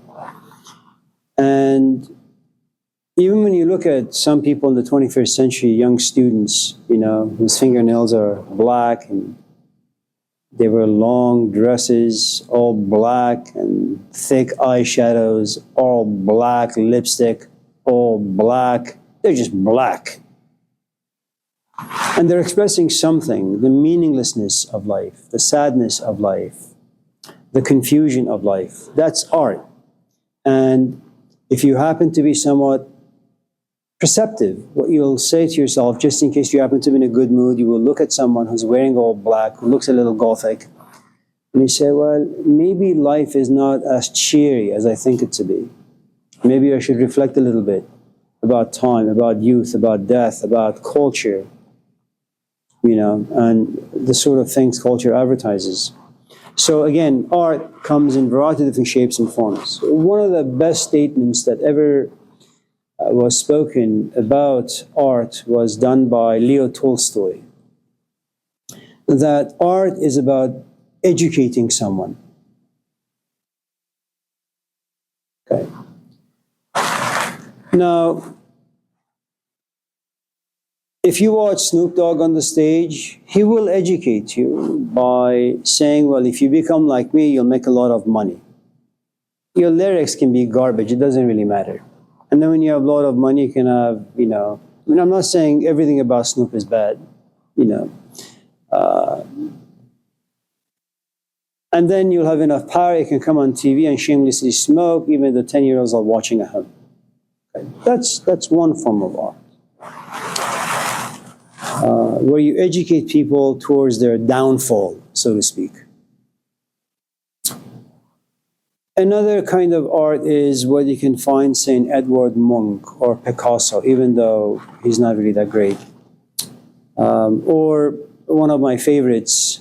And even when you look at some people in the 21st century, young students, whose fingernails are black and they wear long dresses, all black and thick eyeshadows, all black lipstick, all black. They're just black. And they're expressing something, the meaninglessness of life, the sadness of life, the confusion of life. That's art. And if you happen to be somewhat perceptive, what you'll say to yourself, just in case you happen to be in a good mood, you will look at someone who's wearing all black, who looks a little gothic, and you say, well, maybe life is not as cheery as I think it to be. Maybe I should reflect a little bit about time, about youth, about death, about culture, and the sort of things culture advertises. So again, art comes in a variety of different shapes and forms. One of the best statements that ever was spoken about art was done by Leo Tolstoy, that art is about educating someone. Okay. Now, if you watch Snoop Dogg on the stage, he will educate you by saying, well, if you become like me, you'll make a lot of money. Your lyrics can be garbage, it doesn't really matter. And then when you have a lot of money, you can have, I'm not saying everything about Snoop is bad, and then you'll have enough power, you can come on TV and shamelessly smoke, even the 10-year-olds are watching at home. Okay. That's one form of art. Where you educate people towards their downfall, so to speak. Another kind of art is what you can find, say, in Edward Munch or Picasso, even though he's not really that great. Or one of my favorites,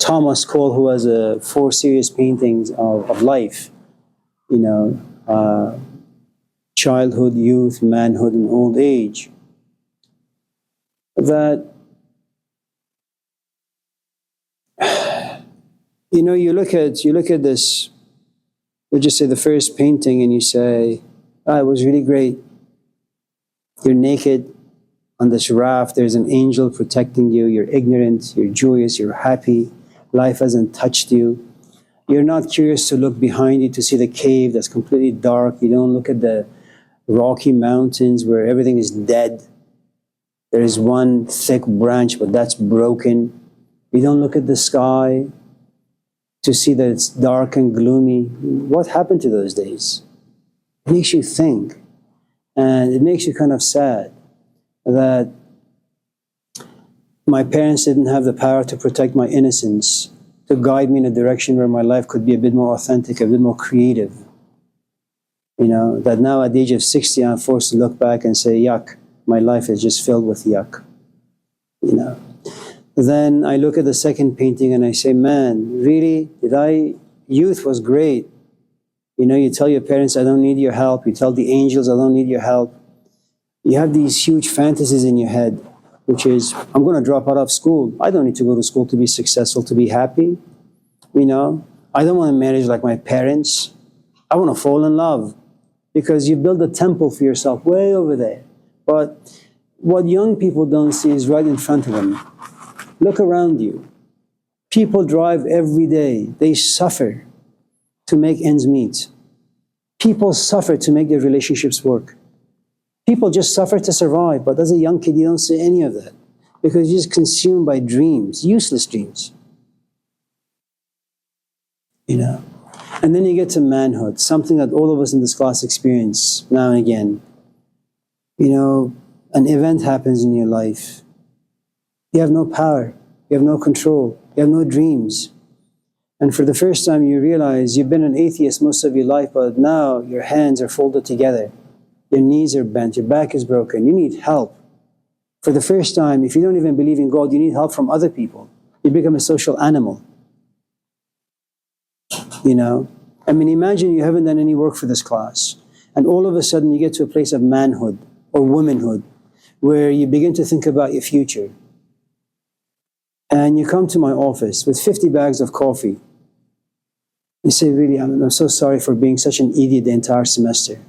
Thomas Cole, who has 4 serious paintings of life, childhood, youth, manhood, and old age. That, you look at this, let's just say the first painting, and you say, it was really great. You're naked on this raft, there's an angel protecting you, you're ignorant, you're joyous, you're happy, life hasn't touched you. You're not curious to look behind you to see the cave that's completely dark. You don't look at the rocky mountains where everything is dead. There is one thick branch, but that's broken. You don't look at the sky to see that it's dark and gloomy. What happened to those days? It makes you think. And it makes you kind of sad that my parents didn't have the power to protect my innocence, to guide me in a direction where my life could be a bit more authentic, a bit more creative. That now at the age of 60, I'm forced to look back and say, yuck, my life is just filled with yuck. Then I look at the second painting and I say, man, really? Youth was great. You tell your parents, I don't need your help. You tell the angels, I don't need your help. You have these huge fantasies in your head, which is, I'm going to drop out of school. I don't need to go to school to be successful, to be happy. I don't want to marry like my parents. I want to fall in love. Because you build a temple for yourself way over there. But what young people don't see is right in front of them. Look around you. People drive every day. They suffer to make ends meet. People suffer to make their relationships work. People just suffer to survive. But as a young kid, you don't see any of that. Because you're just consumed by dreams, useless dreams. And then you get to manhood, something that all of us in this class experience now and again. An event happens in your life. You have no power. You have no control. You have no dreams. And for the first time, you realize you've been an atheist most of your life, but now your hands are folded together. Your knees are bent. Your back is broken. You need help. For the first time, if you don't even believe in God, you need help from other people. You become a social animal. Imagine you haven't done any work for this class. And all of a sudden, you get to a place of manhood or womanhood. where you begin to think about your future. And you come to my office with 50 bags of coffee. You say, really, I'm so sorry for being such an idiot the entire semester.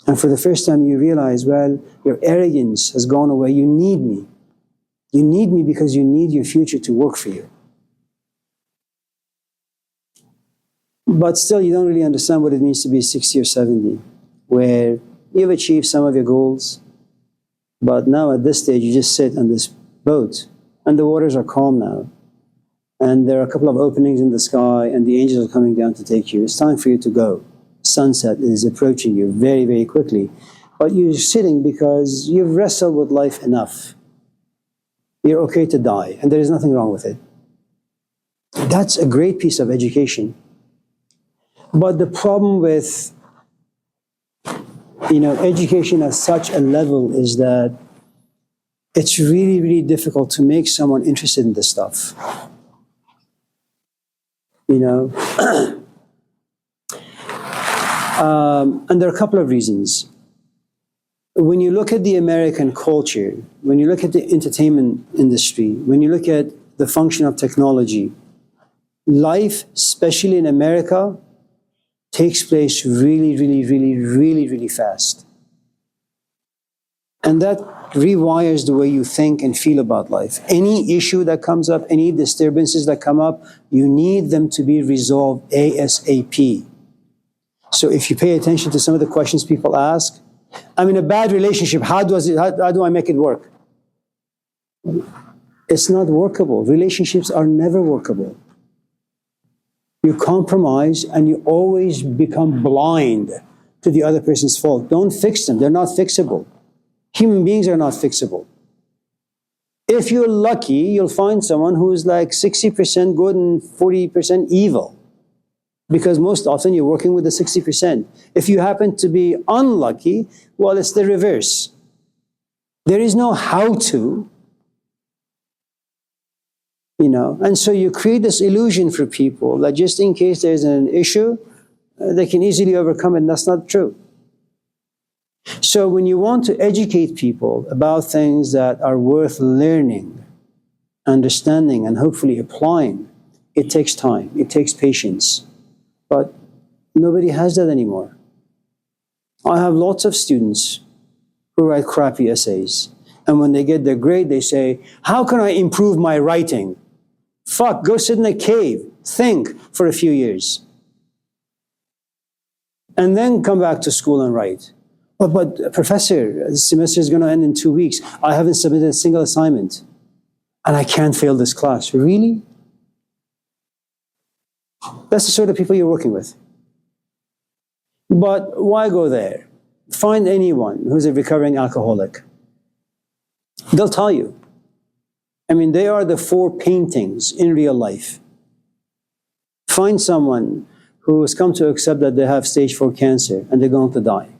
And for the first time you realize, well, your arrogance has gone away. You need me. You need me because you need your future to work for you. But still, you don't really understand what it means to be 60 or 70, where you've achieved some of your goals, but now at this stage, you just sit on this boat, and the waters are calm now. And there are a couple of openings in the sky, and the angels are coming down to take you. It's time for you to go. Sunset is approaching you very, very quickly. But you're sitting because you've wrestled with life enough. You're okay to die, and there is nothing wrong with it. That's a great piece of education. But the problem with, education at such a level is that it's really, really difficult to make someone interested in this stuff. And there are a couple of reasons. When you look at the American culture, when you look at the entertainment industry, when you look at the function of technology, life, especially in America, takes place really, really, really, really, really fast. And that rewires the way you think and feel about life. Any issue that comes up, any disturbances that come up, you need them to be resolved ASAP. So if you pay attention to some of the questions people ask, I'm in a bad relationship, how do I make it work? It's not workable. Relationships are never workable. You compromise and you always become blind to the other person's fault. Don't fix them. They're not fixable. Human beings are not fixable. If you're lucky, you'll find someone who's like 60% good and 40% evil. Because most often you're working with the 60%. If you happen to be unlucky, well, it's the reverse. There is no how to. And so you create this illusion for people that just in case there's an issue, they can easily overcome it, and that's not true. So when you want to educate people about things that are worth learning, understanding, and hopefully applying, it takes time, it takes patience. But nobody has that anymore. I have lots of students who write crappy essays, and when they get their grade, they say, how can I improve my writing? Fuck, go sit in a cave, think for a few years. And then come back to school and write. But professor, the semester is going to end in 2 weeks. I haven't submitted a single assignment. And I can't fail this class. Really? That's the sort of people you're working with. But why go there? Find anyone who's a recovering alcoholic. They'll tell you. They are the 4 paintings in real life. Find someone who has come to accept that they have stage 4 cancer and they're going to die.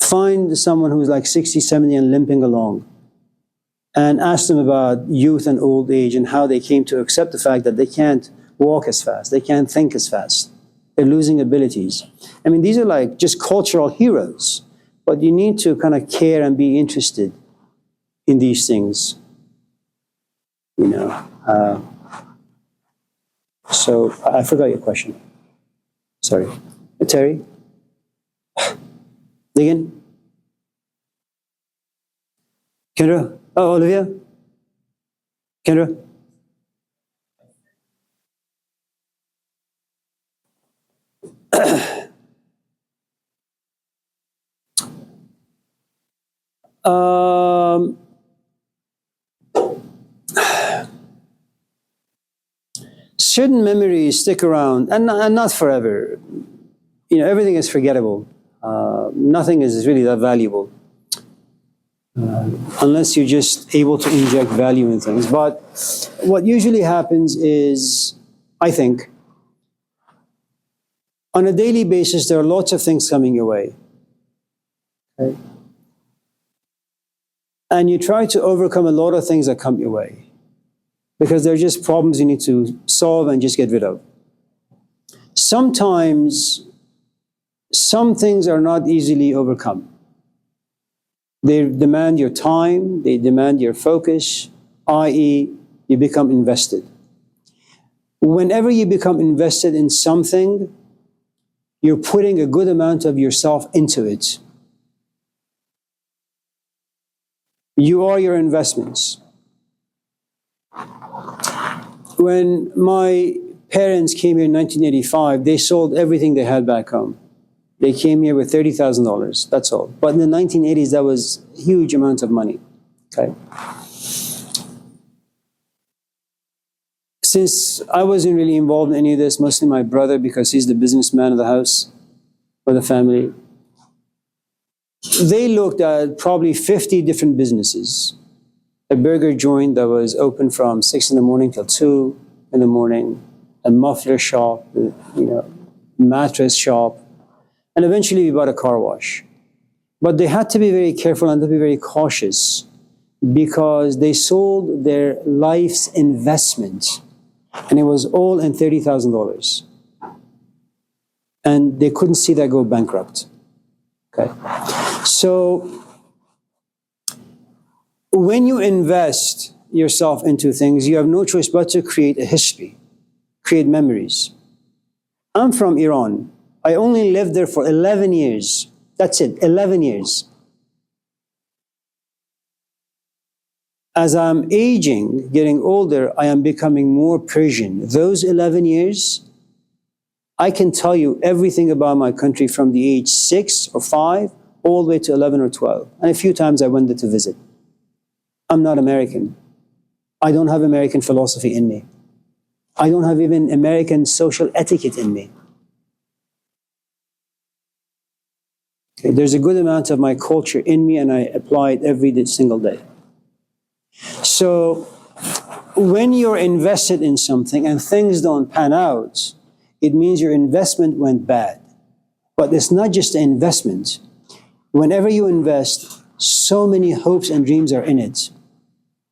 Find someone who's like 60, 70 and limping along and ask them about youth and old age and how they came to accept the fact that they can't walk as fast, they can't think as fast. They're losing abilities. These are like just cultural heroes, but you need to kind of care and be interested in these things, So I forgot your question. Sorry. Terry? Ligan? Kendra? Oh, Olivia? Kendra? Certain memories stick around, and not forever. Everything is forgettable. Nothing is really that valuable. Unless you're just able to inject value in things. But what usually happens is, I think, on a daily basis, there are lots of things coming your way. Okay? And you try to overcome a lot of things that come your way. Because they're just problems you need to solve and just get rid of. Sometimes, some things are not easily overcome. They demand your time, they demand your focus, i.e., you become invested. Whenever you become invested in something, you're putting a good amount of yourself into it. You are your investments. When my parents came here in 1985, they sold everything they had back home. They came here with $30,000, that's all. But in the 1980s, that was a huge amount of money, okay? Since I wasn't really involved in any of this, mostly my brother, because he's the businessman of the house or the family, they looked at probably 50 different businesses. A burger joint that was open from 6 in the morning till 2 in the morning, a muffler shop, mattress shop, and eventually we bought a car wash. But they had to be very careful and to be very cautious because they sold their life's investment, and it was all in $30,000. And they couldn't see that go bankrupt. Okay. So when you invest yourself into things, you have no choice but to create a history, create memories. I'm from Iran. I only lived there for 11 years. That's it, 11 years. As I'm aging, getting older, I am becoming more Persian. Those 11 years, I can tell you everything about my country from the age 6 or 5 all the way to 11 or 12. And a few times I went there to visit. I'm not American. I don't have American philosophy in me. I don't have even American social etiquette in me. Okay, there's a good amount of my culture in me, and I apply it every single day. So when you're invested in something and things don't pan out, it means your investment went bad. But it's not just an investment. Whenever you invest, so many hopes and dreams are in it.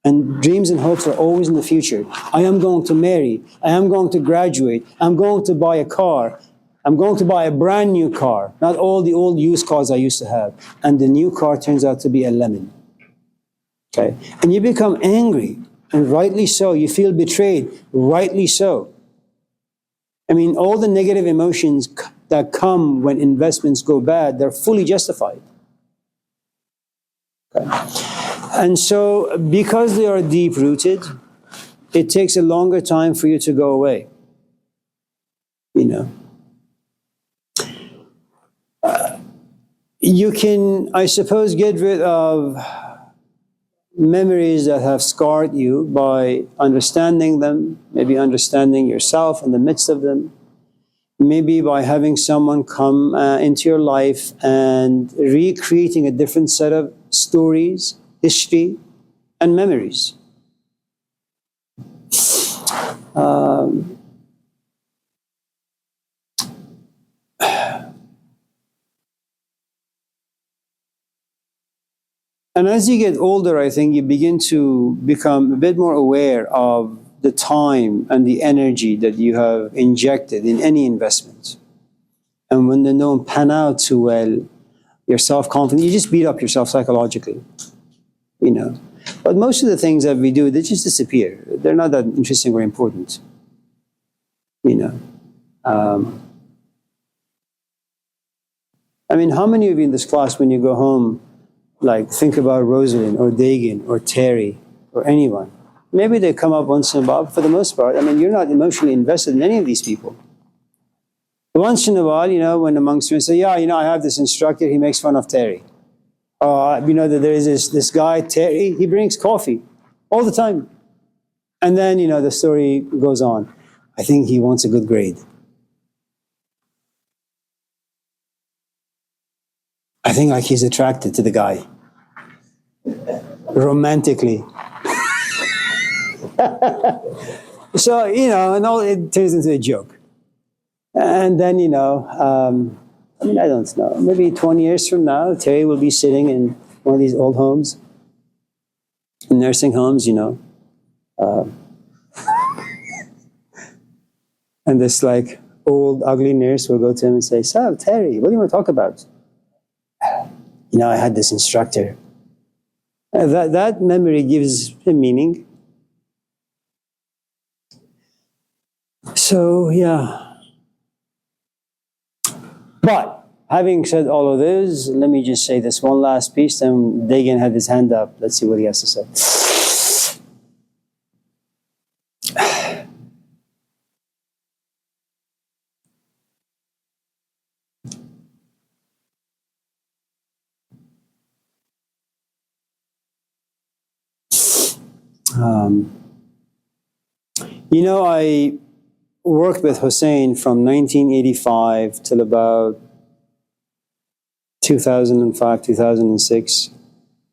And dreams and hopes are always in the future. I am going to marry. I am going to graduate. I'm going to buy a car. I'm going to buy a brand new car, not all the old used cars I used to have. And the new car turns out to be a lemon. Okay? And you become angry, and rightly so. You feel betrayed, rightly so. I mean, all the negative emotions that come when investments go bad, they're fully justified. Okay? And so, because they are deep-rooted, it takes a longer time for you to go away. You know. You can, I suppose, get rid of memories that have scarred you by understanding them, maybe understanding yourself in the midst of them, maybe by having someone come into your life and recreating a different set of stories, history, and memories. And as you get older, I think you begin to become a bit more aware of the time and the energy that you have injected in any investment. And when they don't pan out too well, you're self-confident, you just beat up yourself psychologically, you know. But most of the things that we do, they just disappear. They're not that interesting or important, you know. I mean, how many of you in this class, when you go home, like think about Rosalind or Dagan or Terry or anyone? Maybe they come up once in a while, but for the most part, I mean, you're not emotionally invested in any of these people. Once in a while, you know, when amongst you say, yeah, you know, I have this instructor, he makes fun of Terry. You know, that there is this guy, Terry, he brings coffee all the time. And then, you know, the story goes on. I think he wants a good grade. I think like he's attracted to the guy. Romantically. So, you know, and all it turns into a joke. And then, you know, I mean, I don't know, maybe 20 years from now, Terry will be sitting in one of these old homes, nursing homes, you know. And this like old ugly nurse will go to him and say, so, Terry, what do you want to talk about? You know, I had this instructor. That memory gives a meaning. So, yeah. But having said all of this, let me just say this one last piece. Then Dagan had his hand up. Let's see what he has to say. Um, I worked with Hussein from 1985 till about 2005, 2006.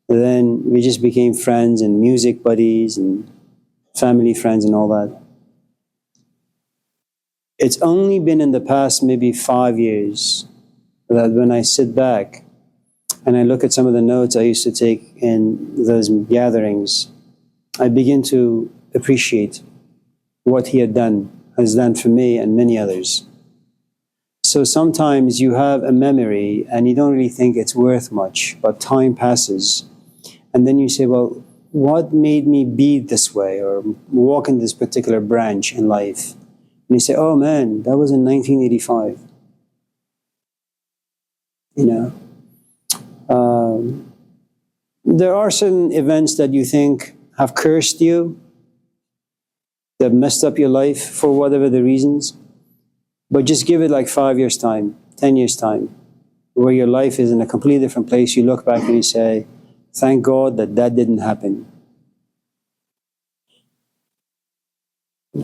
Then we just became friends and music buddies and family friends and all that. It's only been in the past maybe 5 years that when I sit back and I look at some of the notes I used to take in those gatherings, I begin to appreciate what he has done for me and many others. So sometimes you have a memory and you don't really think it's worth much, but time passes. And then you say, well, what made me be this way or walk in this particular branch in life? And you say, oh man, that was in 1985. There are certain events that you think have cursed you, that messed up your life for whatever the reasons. But just give it like 5 years' time, 10 years' time, where your life is in a completely different place. You look back and you say, thank God that didn't happen.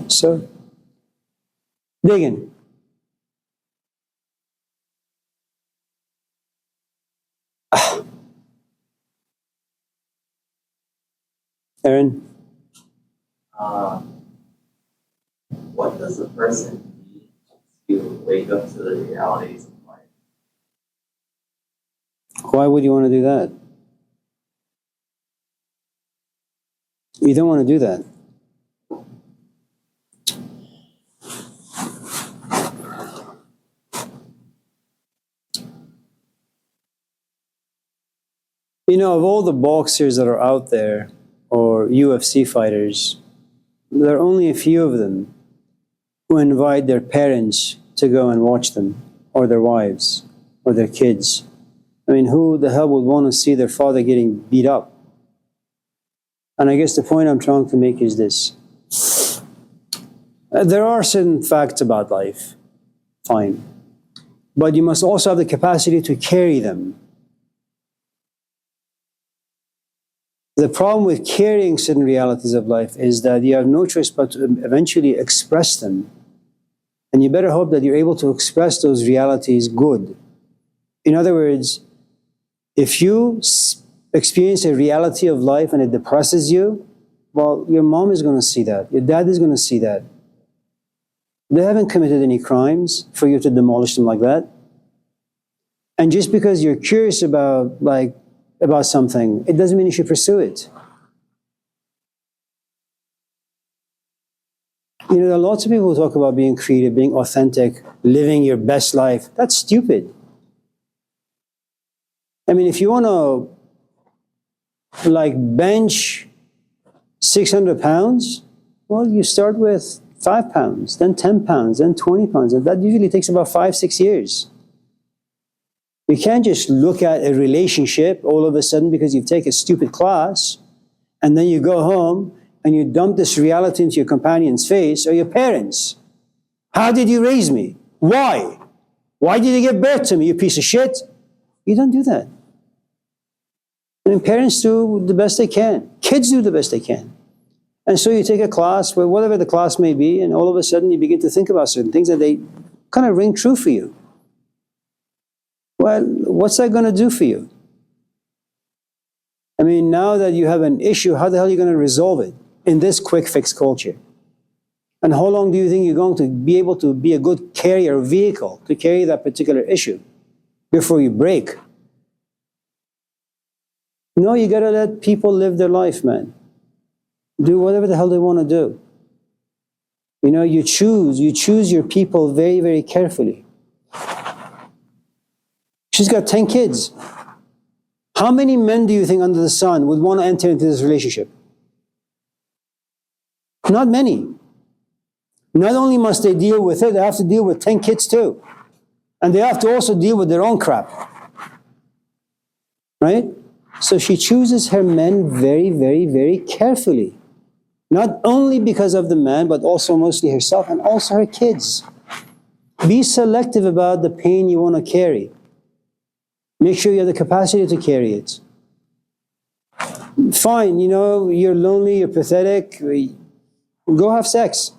So, dig in. Aaron? What does a person need to wake up to the realities of life? Why would you want to do that? You don't want to do that. Of all the boxers that are out there, or UFC fighters, there are only a few of them who invite their parents to go and watch them, or their wives, or their kids. I mean, who the hell would want to see their father getting beat up? And I guess the point I'm trying to make is this. There are certain facts about life, fine. But you must also have the capacity to carry them. The problem with carrying certain realities of life is that you have no choice but to eventually express them. And you better hope that you're able to express those realities good. In other words, if you experience a reality of life and it depresses you, well, your mom is going to see that. Your dad is going to see that. They haven't committed any crimes for you to demolish them like that. And just because you're curious about something, it doesn't mean you should pursue it. There are lots of people who talk about being creative, being authentic, living your best life. That's stupid. I mean, if you want to bench 600 pounds, well, you start with 5 pounds, then 10 pounds, then 20 pounds. And that usually takes about 5-6 years. You can't just look at a relationship all of a sudden because you've taken a stupid class, and then you go home and you dump this reality into your companion's face or your parents. How did you raise me? Why? Why did you give birth to me, you piece of shit? You don't do that. I mean, parents do the best they can. Kids do the best they can. And so you take a class, whatever the class may be, and all of a sudden you begin to think about certain things and they kind of ring true for you. Well, what's that going to do for you? I mean, now that you have an issue, how the hell are you going to resolve it in this quick fix culture? And how long do you think you're going to be able to be a good carrier vehicle to carry that particular issue before you break? No, you got to let people live their life, man. Do whatever the hell they want to do. You choose your people very, very carefully. She's got 10 kids. How many men do you think under the sun would want to enter into this relationship? Not many. Not only must they deal with it, they have to deal with 10 kids too. And they have to also deal with their own crap. Right? So she chooses her men very, very, very carefully. Not only because of the man, but also mostly herself and also her kids. Be selective about the pain you want to carry. Make sure you have the capacity to carry it. Fine, you're lonely, you're pathetic. Go have sex.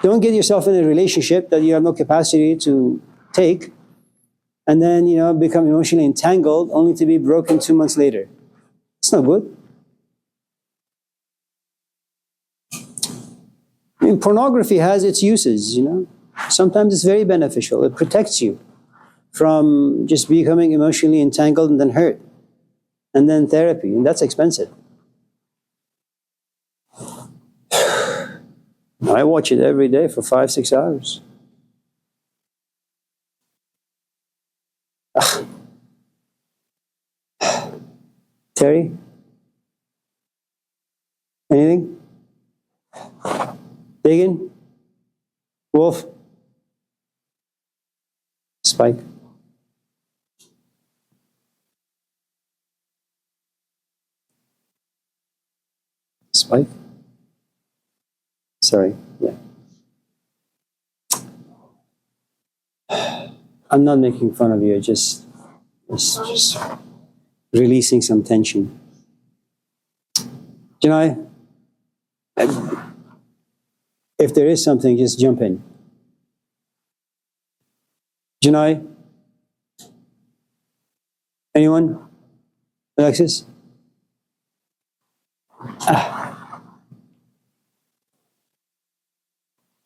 Don't get yourself in a relationship that you have no capacity to take, and then, become emotionally entangled only to be broken 2 months later. It's not good. I mean, pornography has its uses, Sometimes it's very beneficial. It protects you from just becoming emotionally entangled and then hurt. And then therapy, and that's expensive. I watch it every day for 5-6 hours. Terry? Anything? Dagan? Wolf? Spike? Spike? Sorry, yeah. I'm not making fun of you, just releasing some tension. Janai, if there is something, just jump in. Janai? Anyone? Alexis?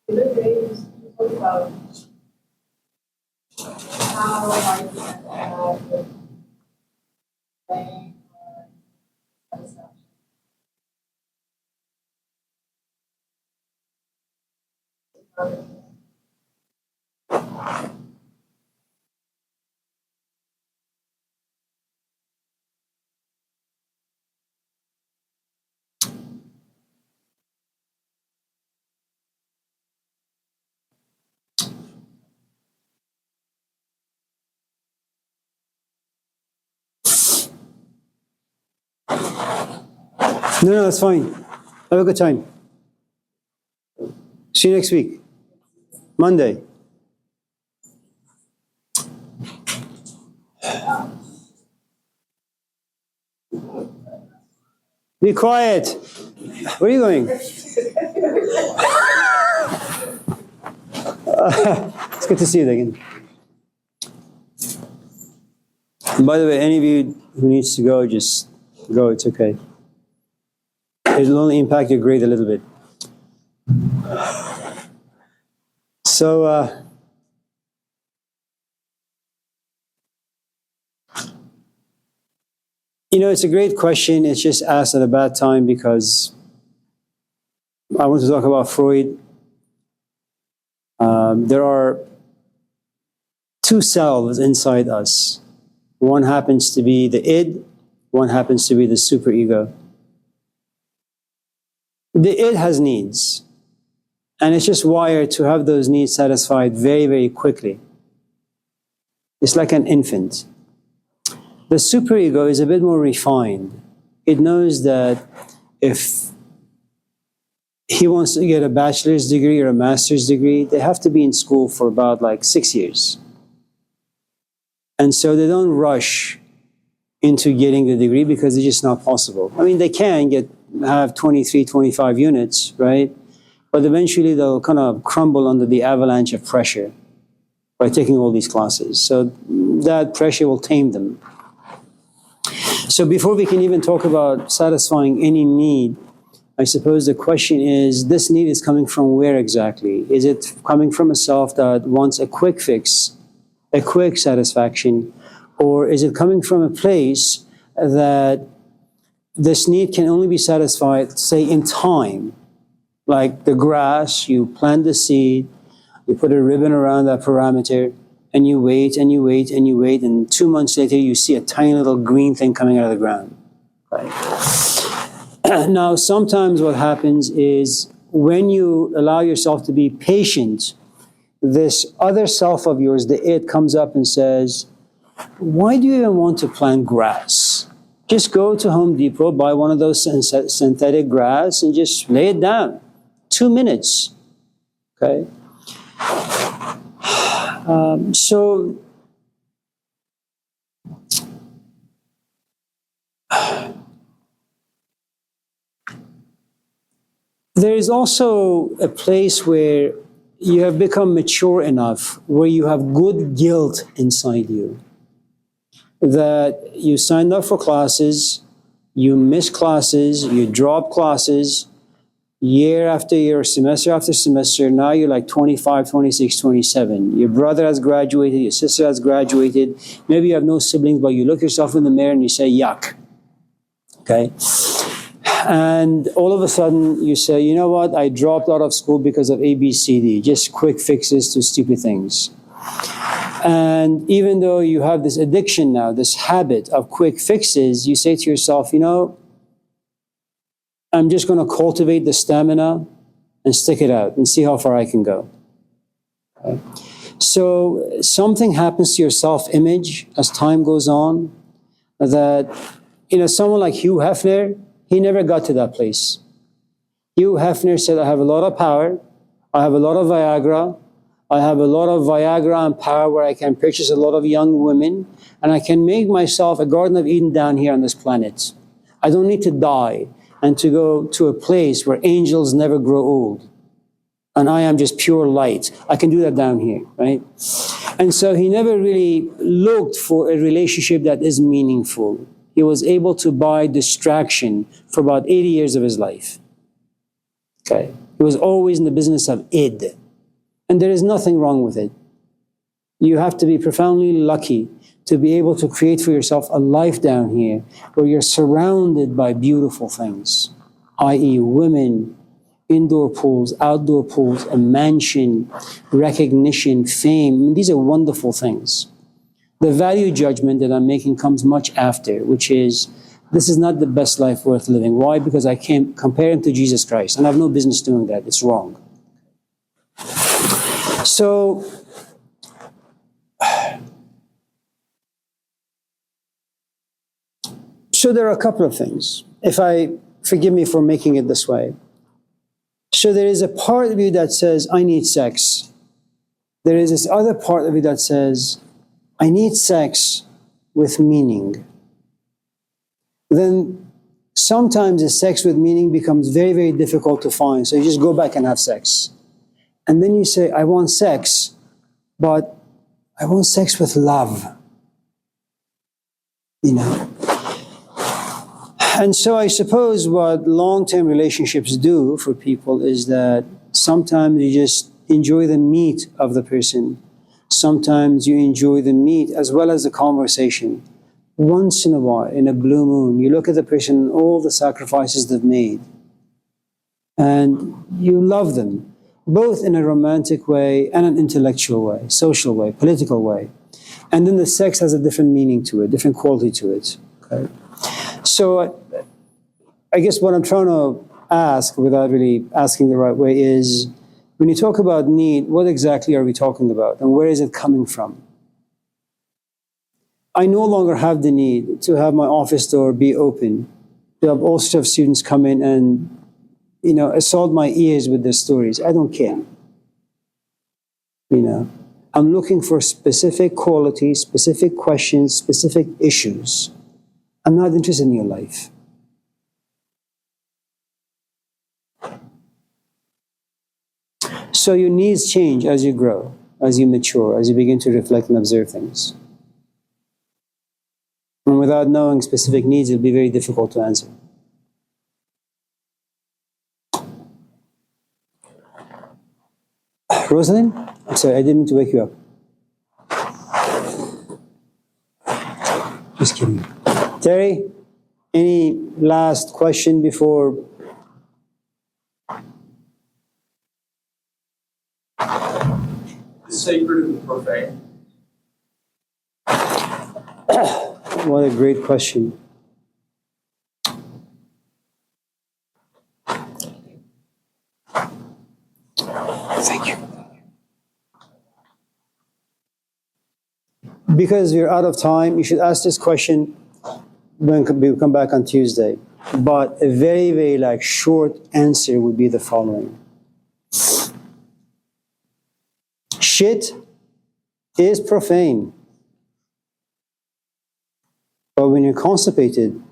The other day, you talked about how hard you have to have with playing or satisfaction. No, that's fine. Have a good time. See you next week. Monday. Be quiet. Where are you going? It's good to see you again. By the way, any of you who needs to go, just go. It's okay. It'll only impact your grade a little bit. So, it's a great question. It's just asked at a bad time because I want to talk about Freud. There are two selves inside us. One happens to be the id, one happens to be the superego. The id has needs, and it's just wired to have those needs satisfied very, very quickly. It's like an infant. The superego is a bit more refined. It knows that if he wants to get a bachelor's degree or a master's degree, they have to be in school for about 6 years. And so they don't rush into getting the degree because it's just not possible. I mean, they can have 23, 25 units, right? But eventually they'll kind of crumble under the avalanche of pressure by taking all these classes. So that pressure will tame them. So before we can even talk about satisfying any need, I suppose the question is, this need is coming from where exactly? Is it coming from a self that wants a quick fix, a quick satisfaction, or is it coming from a place that this need can only be satisfied, say, in time? Like the grass, you plant the seed, you put a ribbon around that parameter, and you wait and you wait and you wait, and 2 months later you see a tiny little green thing coming out of the ground. Right? Now, sometimes what happens is when you allow yourself to be patient, this other self of yours, the it, comes up and says, why do you even want to plant grass? Just go to Home Depot, buy one of those synthetic grass and just lay it down. 2 minutes. Okay? So there is also a place where you have become mature enough, where you have good guilt inside you, that you signed up for classes, you miss classes, you drop classes, year after year, semester after semester. Now you're like 25, 26, 27. Your brother has graduated, your sister has graduated. Maybe you have no siblings, but you look yourself in the mirror and you say, yuck. Okay? And all of a sudden you say, you know what? I dropped out of school because of A, B, C, D. Just quick fixes to stupid things. And even though you have this addiction now, this habit of quick fixes, you say to yourself, you know, I'm just going to cultivate the stamina and stick it out and see how far I can go. Okay? So something happens to your self-image as time goes on that, you know, someone like Hugh Hefner, he never got to that place. Hugh Hefner said, I have a lot of power, I have a lot of Viagra, I have a lot of Viagra and power where I can purchase a lot of young women, and I can make myself a Garden of Eden down here on this planet. I don't need to die and to go to a place where angels never grow old. And I am just pure light. I can do that down here, right? And so he never really looked for a relationship that is meaningful. He was able to buy distraction for about 80 years of his life. Okay? He was always in the business of id. And there is nothing wrong with it. You have to be profoundly lucky to be able to create for yourself a life down here where you're surrounded by beautiful things, i.e. women, indoor pools, outdoor pools, a mansion, recognition, fame. These are wonderful things. The value judgment that I'm making comes much after, which is, this is not the best life worth living. Why? Because I can't compare him to Jesus Christ, and I have no business doing that. It's wrong. So, there are a couple of things. Forgive me for making it this way. So there is a part of you that says, I need sex. There is this other part of you that says, I need sex with meaning. Then sometimes the sex with meaning becomes very, very difficult to find. So you just go back and have sex. And then you say, I want sex, but I want sex with love. You know? And so I suppose what long-term relationships do for people is that sometimes you just enjoy the meat of the person. Sometimes you enjoy the meat as well as the conversation. Once in a while, in a blue moon, you look at the person and all the sacrifices they've made. And you love them, both in a romantic way and an intellectual way, social way, political way. And then the sex has a different meaning to it, different quality to it. Okay? So I guess what I'm trying to ask, without really asking the right way, is when you talk about need, what exactly are we talking about? And where is it coming from? I no longer have the need to have my office door be open, to have all sorts of students come in and, you know, assault my ears with their stories. I don't care. You know, I'm looking for specific qualities, specific questions, specific issues. I'm not interested in your life. So your needs change as you grow, as you mature, as you begin to reflect and observe things. And without knowing specific needs, it'll be very difficult to answer. Rosalind? I'm sorry, I didn't mean to wake you up. Just kidding. Terry, any last question before? The sacred and the profane. What a great question. Thank you. Because we're out of time, you should ask this question when we come back on Tuesday. But a very, very like short answer would be the following. Shit is profane. But when you're constipated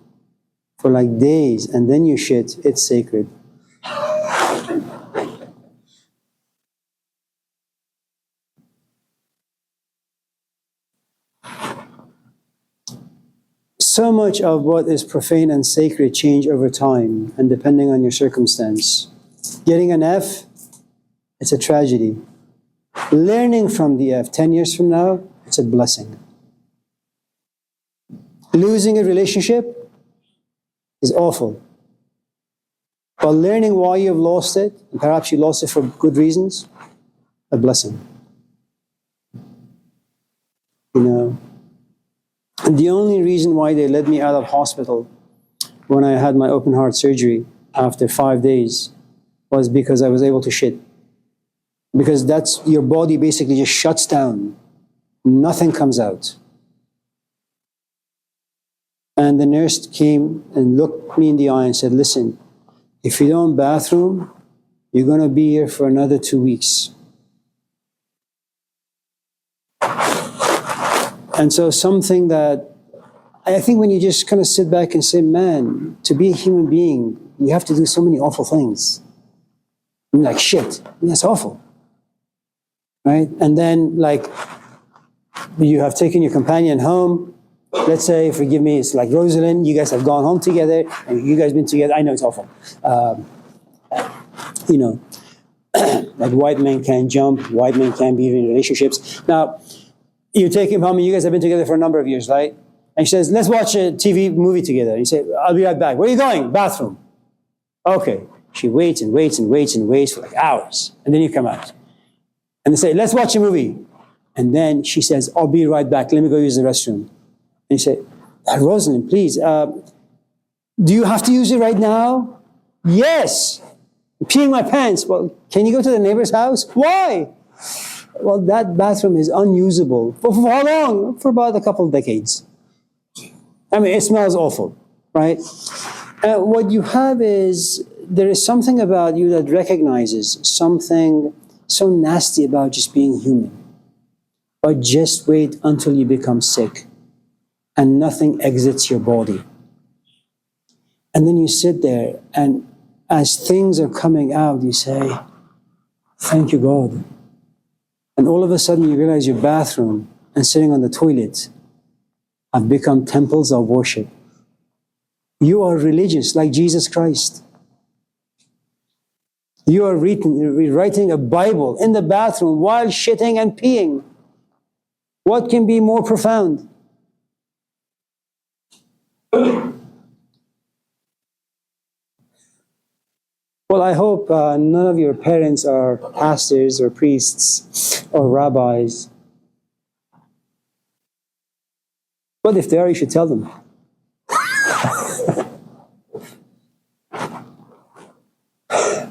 for like days and then you shit, it's sacred. So much of what is profane and sacred change over time and depending on your circumstance. Getting an F, it's a tragedy. Learning from the F 10 years from now, it's a blessing. Losing a relationship is awful. But learning why you've lost it, and perhaps you lost it for good reasons, a blessing. You know, and the only reason why they let me out of hospital when I had my open heart surgery after 5 days was because I was able to shit. Because that's, your body basically just shuts down. Nothing comes out. And the nurse came and looked me in the eye and said, listen, if you don't bathroom, you're going to be here for another 2 weeks. And so something that, I think when you just kind of sit back and say, man, to be a human being, you have to do so many awful things. I'm like, shit, that's awful. Right? And then like, you have taken your companion home. Let's say, forgive me, it's like Rosalind, you guys have gone home together, and you guys been together. I know it's awful. You know, like white men can't jump, white men can't be in relationships. Now, you take him home, and you guys have been together for a number of years, right? And she says, let's watch a TV movie together. And you say, I'll be right back. Where are you going? Bathroom. Okay. She waits and waits and waits and waits for like hours. And then you come out. And they say, let's watch a movie. And then she says, I'll be right back. Let me go use the restroom. And you say, Rosalind, please, do you have to use it right now? Yes. I'm peeing my pants. Well, can you go to the neighbor's house? Why? Well, that bathroom is unusable. For how long? For about a couple of decades. I mean, it smells awful, right? What you have is, there is something about you that recognizes something so nasty about just being human. But just wait until you become sick and nothing exits your body. And then you sit there, and as things are coming out, you say, thank you, God. And all of a sudden you realize your bathroom and sitting on the toilet have become temples of worship. You are religious like Jesus Christ. You are writing a Bible in the bathroom while shitting and peeing. What can be more profound? Well, I hope none of your parents are pastors or priests or rabbis. But if they are, you should tell them.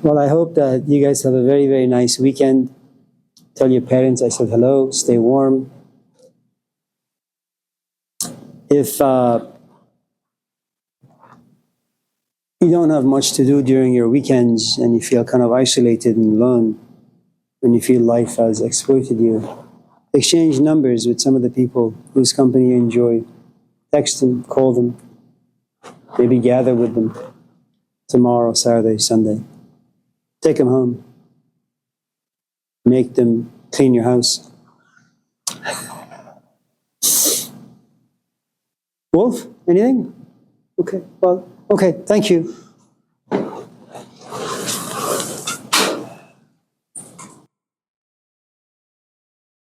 Well, I hope that you guys have a very, very nice weekend. Tell your parents I said hello, stay warm. If you don't have much to do during your weekends and you feel kind of isolated and alone, when you feel life has exploited you, exchange numbers with some of the people whose company you enjoy. Text them, call them, maybe gather with them tomorrow, Saturday, Sunday. Take them home. Make them clean your house. Wolf, anything? Okay, well, okay, thank you.